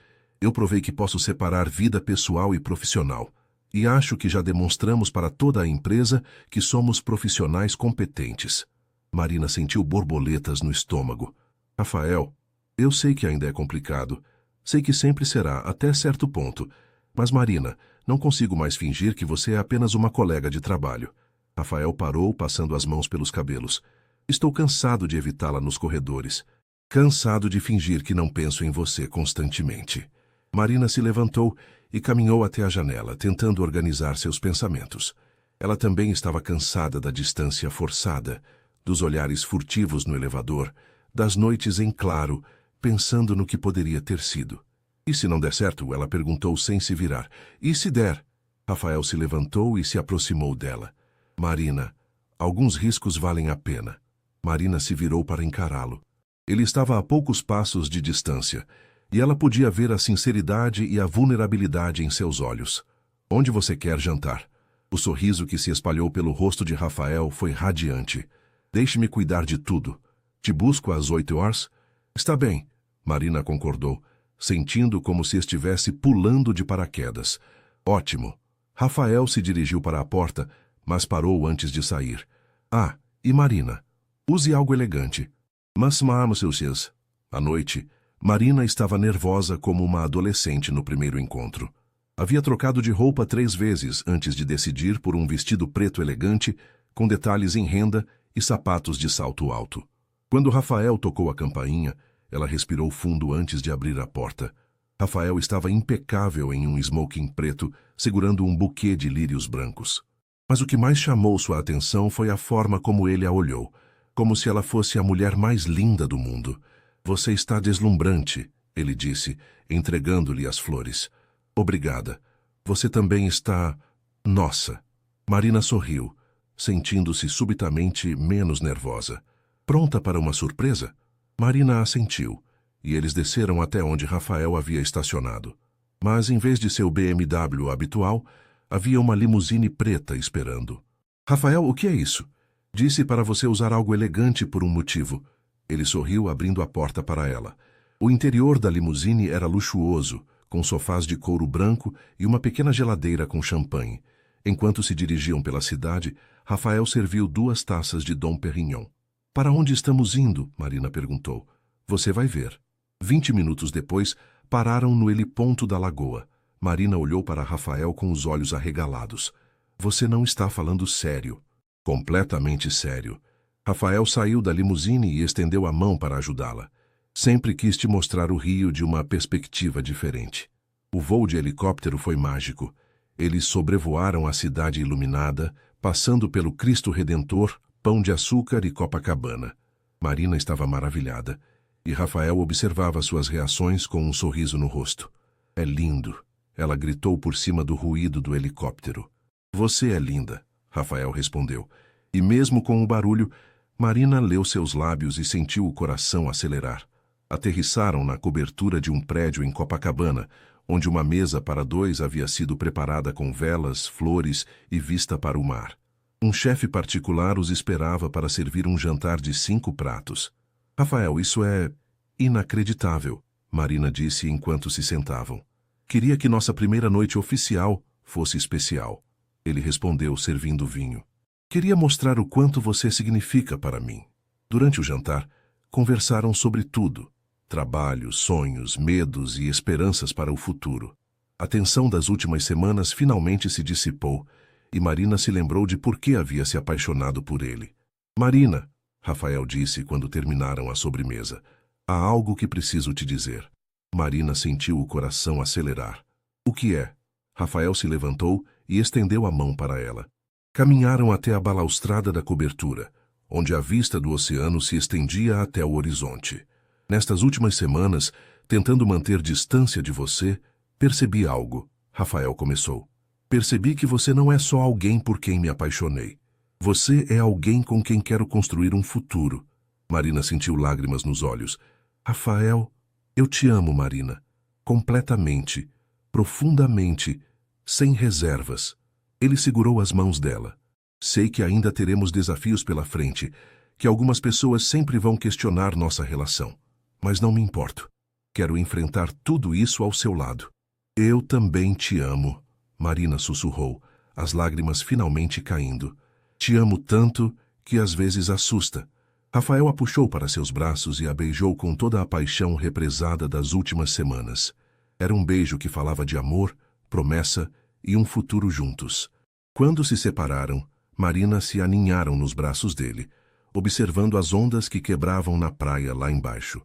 Speaker 1: Eu provei que posso separar vida pessoal e profissional. E acho que já demonstramos para toda a empresa que somos profissionais competentes. Marina sentiu borboletas no estômago. Rafael, eu sei que ainda é complicado. Sei que sempre será, até certo ponto. Mas, Marina, não consigo mais fingir que você é apenas uma colega de trabalho. Rafael parou, passando as mãos pelos cabelos. Estou cansado de evitá-la nos corredores. Cansado de fingir que não penso em você constantemente. Marina se levantou e caminhou até a janela, tentando organizar seus pensamentos. Ela também estava cansada da distância forçada, dos olhares furtivos no elevador, das noites em claro, pensando no que poderia ter sido. E se não der certo, ela perguntou sem se virar. E se der? Rafael se levantou e se aproximou dela. Marina, alguns riscos valem a pena. Marina se virou para encará-lo. Ele estava a poucos passos de distância, e ela podia ver a sinceridade e a vulnerabilidade em seus olhos. Onde você quer jantar? O sorriso que se espalhou pelo rosto de Rafael foi radiante. Deixe-me cuidar de tudo. Te busco às 8 horas? Está bem, Marina concordou, sentindo como se estivesse pulando de paraquedas. Ótimo. Rafael se dirigiu para a porta, mas parou antes de sair. Ah, e Marina, use algo elegante. Mas seus. À noite, Marina estava nervosa como uma adolescente no primeiro encontro. Havia trocado de roupa 3 vezes antes de decidir por um vestido preto elegante, com detalhes em renda e sapatos de salto alto. Quando Rafael tocou a campainha, ela respirou fundo antes de abrir a porta. Rafael estava impecável em um smoking preto, segurando um buquê de lírios brancos. Mas o que mais chamou sua atenção foi a forma como ele a olhou, como se ela fosse a mulher mais linda do mundo. Você está deslumbrante, ele disse, entregando-lhe as flores. Obrigada. Você também está... Nossa. Marina sorriu, sentindo-se subitamente menos nervosa. Pronta para uma surpresa? Marina assentiu, e eles desceram até onde Rafael havia estacionado. Mas, em vez de seu BMW habitual, havia uma limusine preta esperando. Rafael, o que é isso? Disse para você usar algo elegante por um motivo. Ele sorriu, abrindo a porta para ela. O interior da limusine era luxuoso, com sofás de couro branco e uma pequena geladeira com champanhe. Enquanto se dirigiam pela cidade, Rafael serviu 2 taças de Dom Perignon. Para onde estamos indo? Marina perguntou. Você vai ver. 20 minutos depois, pararam no heliponto da lagoa. Marina olhou para Rafael com os olhos arregalados. Você não está falando sério. Completamente sério. Rafael saiu da limusine e estendeu a mão para ajudá-la. Sempre quis te mostrar o Rio de uma perspectiva diferente. O voo de helicóptero foi mágico. Eles sobrevoaram a cidade iluminada, passando pelo Cristo Redentor, Pão de Açúcar e Copacabana. Marina estava maravilhada, e Rafael observava suas reações com um sorriso no rosto. É lindo, ela gritou por cima do ruído do helicóptero. Você é linda, Rafael respondeu. E mesmo com o barulho, Marina leu seus lábios e sentiu o coração acelerar. Aterrissaram na cobertura de um prédio em Copacabana, onde uma mesa para 2 havia sido preparada com velas, flores e vista para o mar. Um chefe particular os esperava para servir um jantar de 5 pratos. Rafael, isso é inacreditável, Marina disse enquanto se sentavam. Queria que nossa primeira noite oficial fosse especial. Ele respondeu, servindo vinho. Queria mostrar o quanto você significa para mim. Durante o jantar, conversaram sobre tudo. Trabalho, sonhos, medos e esperanças para o futuro. A tensão das últimas semanas finalmente se dissipou e Marina se lembrou de por que havia se apaixonado por ele. Marina, Rafael disse quando terminaram a sobremesa, há algo que preciso te dizer. Marina sentiu o coração acelerar. O que é? Rafael se levantou e estendeu a mão para ela. Caminharam até a balaustrada da cobertura, onde a vista do oceano se estendia até o horizonte. Nestas últimas semanas, tentando manter distância de você, percebi algo, Rafael começou. Percebi que você não é só alguém por quem me apaixonei. Você é alguém com quem quero construir um futuro. Marina sentiu lágrimas nos olhos. Rafael, eu te amo, Marina. Completamente, profundamente, sem reservas. Ele segurou as mãos dela. Sei que ainda teremos desafios pela frente, que algumas pessoas sempre vão questionar nossa relação. Mas não me importo. Quero enfrentar tudo isso ao seu lado. Eu também te amo, Marina sussurrou, as lágrimas finalmente caindo. Te amo tanto que às vezes assusta. Rafael a puxou para seus braços e a beijou com toda a paixão represada das últimas semanas. Era um beijo que falava de amor, promessa e um futuro juntos. Quando se separaram, Marina se aninharam nos braços dele, observando as ondas que quebravam na praia lá embaixo.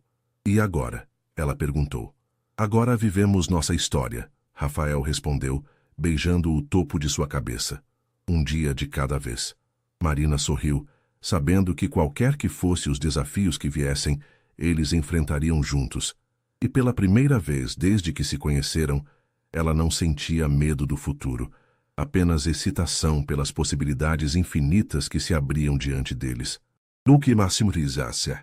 Speaker 1: E agora? Ela perguntou. Agora vivemos nossa história, Rafael respondeu, beijando o topo de sua cabeça. Um dia de cada vez. Marina sorriu, sabendo que qualquer que fosse os desafios que viessem, eles enfrentariam juntos. E pela primeira vez desde que se conheceram, ela não sentia medo do futuro, apenas excitação pelas possibilidades infinitas que se abriam diante deles. No que maximizasse.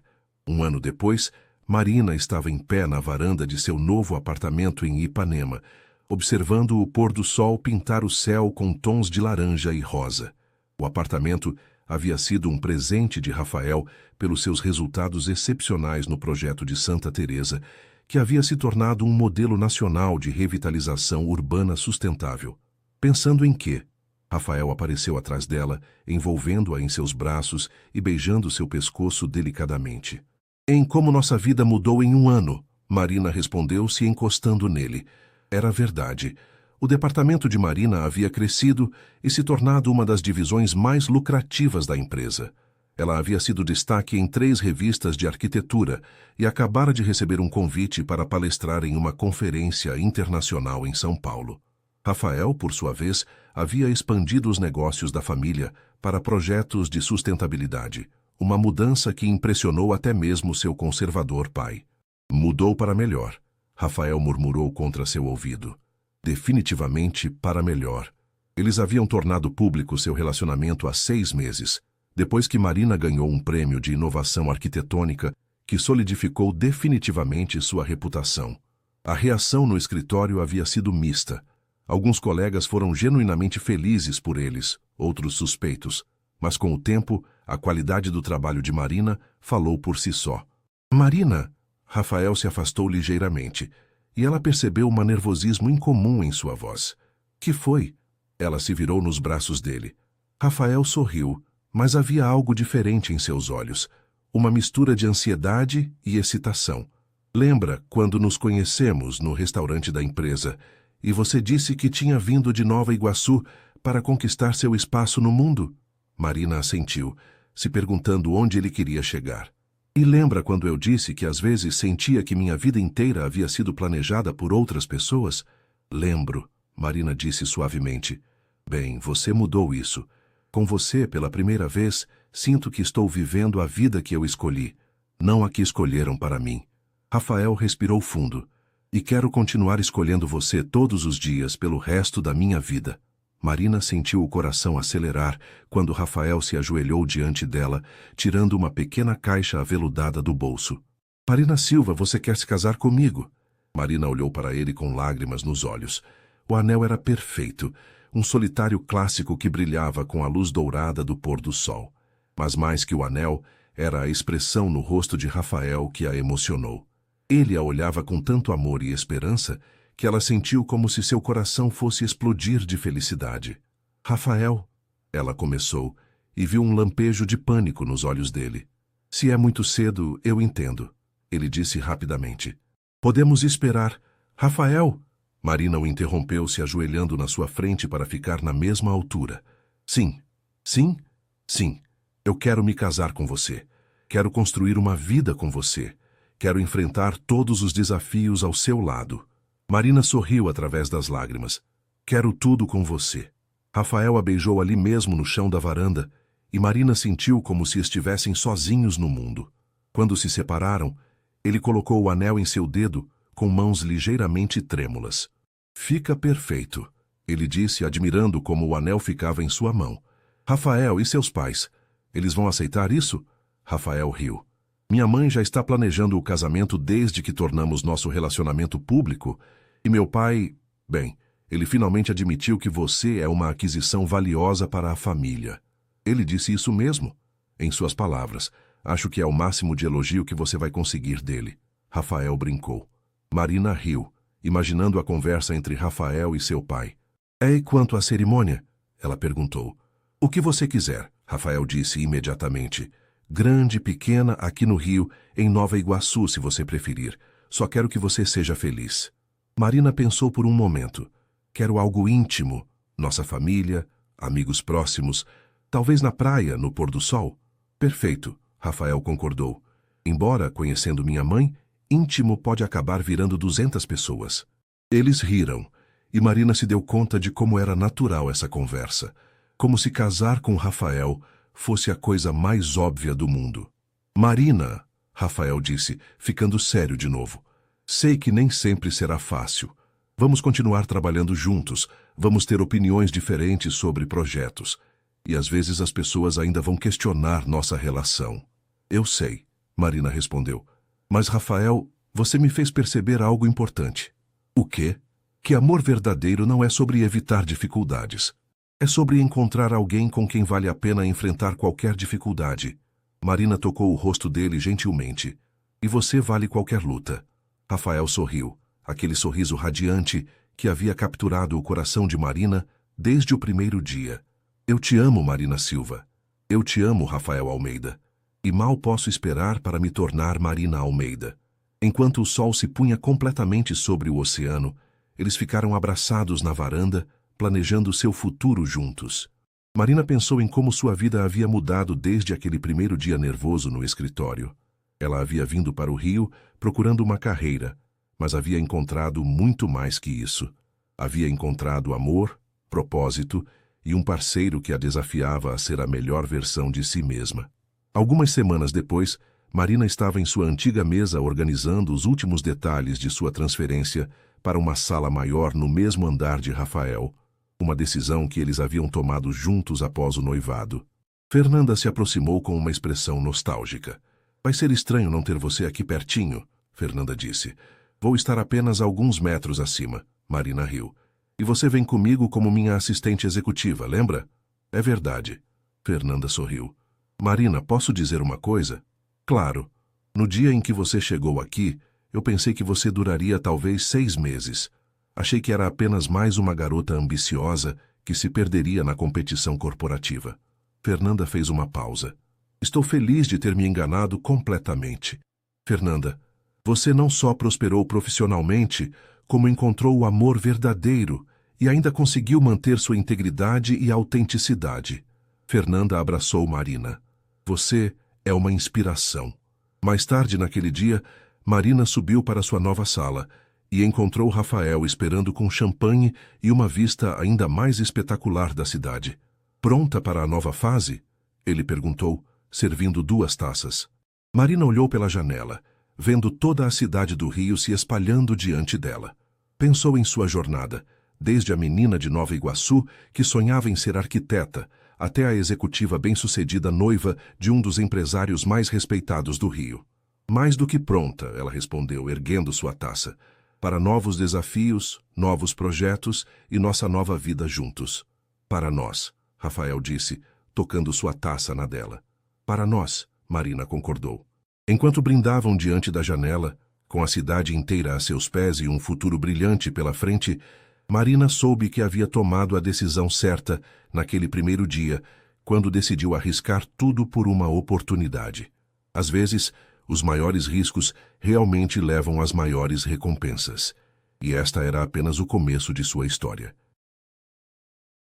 Speaker 1: Um ano depois, Marina estava em pé na varanda de seu novo apartamento em Ipanema, observando o pôr do sol pintar o céu com tons de laranja e rosa. O apartamento havia sido um presente de Rafael pelos seus resultados excepcionais no projeto de Santa Teresa, que havia se tornado um modelo nacional de revitalização urbana sustentável. Pensando em quê? Rafael apareceu atrás dela, envolvendo-a em seus braços e beijando seu pescoço delicadamente. Em como nossa vida mudou em um ano, Marina respondeu, se encostando nele. Era verdade. O departamento de Marina havia crescido e se tornado uma das divisões mais lucrativas da empresa. Ela havia sido destaque em 3 revistas de arquitetura e acabara de receber um convite para palestrar em uma conferência internacional em São Paulo. Rafael, por sua vez, havia expandido os negócios da família para projetos de sustentabilidade, uma mudança que impressionou até mesmo seu conservador pai. Mudou para melhor, Rafael murmurou contra seu ouvido. Definitivamente para melhor. Eles haviam tornado público seu relacionamento há 6 meses, depois que Marina ganhou um prêmio de inovação arquitetônica que solidificou definitivamente sua reputação. A reação no escritório havia sido mista. Alguns colegas foram genuinamente felizes por eles, outros suspeitos, mas com o tempo, a qualidade do trabalho de Marina falou por si só. Marina! Rafael se afastou ligeiramente, e ela percebeu um nervosismo incomum em sua voz. Que foi? Ela se virou nos braços dele. Rafael sorriu, mas havia algo diferente em seus olhos, uma mistura de ansiedade e excitação. Lembra quando nos conhecemos no restaurante da empresa e você disse que tinha vindo de Nova Iguaçu para conquistar seu espaço no mundo? Marina assentiu, se perguntando onde ele queria chegar. E lembra quando eu disse que às vezes sentia que minha vida inteira havia sido planejada por outras pessoas? Lembro, Marina disse suavemente. Bem, você mudou isso. Com você, pela primeira vez, sinto que estou vivendo a vida que eu escolhi, não a que escolheram para mim. Rafael respirou fundo. E quero continuar escolhendo você todos os dias pelo resto da minha vida. Marina sentiu o coração acelerar quando Rafael se ajoelhou diante dela, tirando uma pequena caixa aveludada do bolso. Marina Silva, você quer se casar comigo? Marina olhou para ele com lágrimas nos olhos. O anel era perfeito, um solitário clássico que brilhava com a luz dourada do pôr do sol. Mas mais que o anel, era a expressão no rosto de Rafael que a emocionou. Ele a olhava com tanto amor e esperança que ela sentiu como se seu coração fosse explodir de felicidade. Rafael, ela começou, e viu um lampejo de pânico nos olhos dele. Se é muito cedo, eu entendo, ele disse rapidamente. Podemos esperar. Rafael! Marina o interrompeu, se ajoelhando na sua frente para ficar na mesma altura. Sim, sim, sim. Eu quero me casar com você. Quero construir uma vida com você. Quero enfrentar todos os desafios ao seu lado. Marina sorriu através das lágrimas. Quero tudo com você. Rafael a beijou ali mesmo no chão da varanda, e Marina sentiu como se estivessem sozinhos no mundo. Quando se separaram, ele colocou o anel em seu dedo, com mãos ligeiramente trêmulas. Fica perfeito, ele disse, admirando como o anel ficava em sua mão. Rafael, e seus pais? Eles vão aceitar isso? Rafael riu. Minha mãe já está planejando o casamento desde que tornamos nosso relacionamento público, e meu pai, bem, ele finalmente admitiu que você é uma aquisição valiosa para a família. Ele disse isso mesmo. Em suas palavras, acho que é o máximo de elogio que você vai conseguir dele. Rafael brincou. Marina riu, imaginando a conversa entre Rafael e seu pai. E quanto à cerimônia? Ela perguntou. O que você quiser, Rafael disse imediatamente. Grande, pequena, aqui no Rio, em Nova Iguaçu, se você preferir. Só quero que você seja feliz. Marina pensou por um momento. Quero algo íntimo, nossa família, amigos próximos, talvez na praia, no pôr do sol. Perfeito, Rafael concordou. Embora, conhecendo minha mãe, íntimo pode acabar virando 200 pessoas. Eles riram, e Marina se deu conta de como era natural essa conversa, como se casar com Rafael fosse a coisa mais óbvia do mundo. Marina, Rafael disse, ficando sério de novo. Sei que nem sempre será fácil. Vamos continuar trabalhando juntos, vamos ter opiniões diferentes sobre projetos. E às vezes as pessoas ainda vão questionar nossa relação. Eu sei, Marina respondeu. Mas, Rafael, você me fez perceber algo importante. O quê? que amor verdadeiro não é sobre evitar dificuldades. É sobre encontrar alguém com quem vale a pena enfrentar qualquer dificuldade. Marina tocou o rosto dele gentilmente. E você vale qualquer luta. Rafael sorriu, aquele sorriso radiante que havia capturado o coração de Marina desde o primeiro dia. Eu te amo, Marina Silva. Eu te amo, Rafael Almeida. E mal posso esperar para me tornar Marina Almeida. Enquanto o sol se punha completamente sobre o oceano, eles ficaram abraçados na varanda, planejando seu futuro juntos. Marina pensou em como sua vida havia mudado desde aquele primeiro dia nervoso no escritório. Ela havia vindo para o Rio procurando uma carreira, mas havia encontrado muito mais que isso. Havia encontrado amor, propósito e um parceiro que a desafiava a ser a melhor versão de si mesma. Algumas semanas depois, Marina estava em sua antiga mesa organizando os últimos detalhes de sua transferência para uma sala maior no mesmo andar de Rafael, uma decisão que eles haviam tomado juntos após o noivado. Fernanda se aproximou com uma expressão nostálgica. Vai ser estranho não ter você aqui pertinho, Fernanda disse. Vou estar apenas alguns metros acima, Marina riu. E você vem comigo como minha assistente executiva, lembra? É verdade. Fernanda sorriu. Marina, posso dizer uma coisa? Claro. No dia em que você chegou aqui, eu pensei que você duraria talvez 6 meses. Achei que era apenas mais uma garota ambiciosa que se perderia na competição corporativa. Fernanda fez uma pausa. Estou feliz de ter me enganado completamente. Fernanda, você não só prosperou profissionalmente, como encontrou o amor verdadeiro e ainda conseguiu manter sua integridade e autenticidade. Fernanda abraçou Marina. Você é uma inspiração. Mais tarde naquele dia, Marina subiu para sua nova sala e encontrou Rafael esperando com champanhe e uma vista ainda mais espetacular da cidade. Pronta para a nova fase? Ele perguntou, servindo 2 taças. Marina olhou pela janela, vendo toda a cidade do Rio se espalhando diante dela. Pensou em sua jornada, desde a menina de Nova Iguaçu, que sonhava em ser arquiteta, até a executiva bem-sucedida noiva de um dos empresários mais respeitados do Rio. Mais do que pronta, ela respondeu, erguendo sua taça, para novos desafios, novos projetos e nossa nova vida juntos. Para nós, Rafael disse, tocando sua taça na dela. Para nós, Marina concordou. Enquanto brindavam diante da janela, com a cidade inteira a seus pés e um futuro brilhante pela frente, Marina soube que havia tomado a decisão certa naquele primeiro dia, quando decidiu arriscar tudo por uma oportunidade. Às vezes, os maiores riscos realmente levam às maiores recompensas. E esta era apenas o começo de sua história.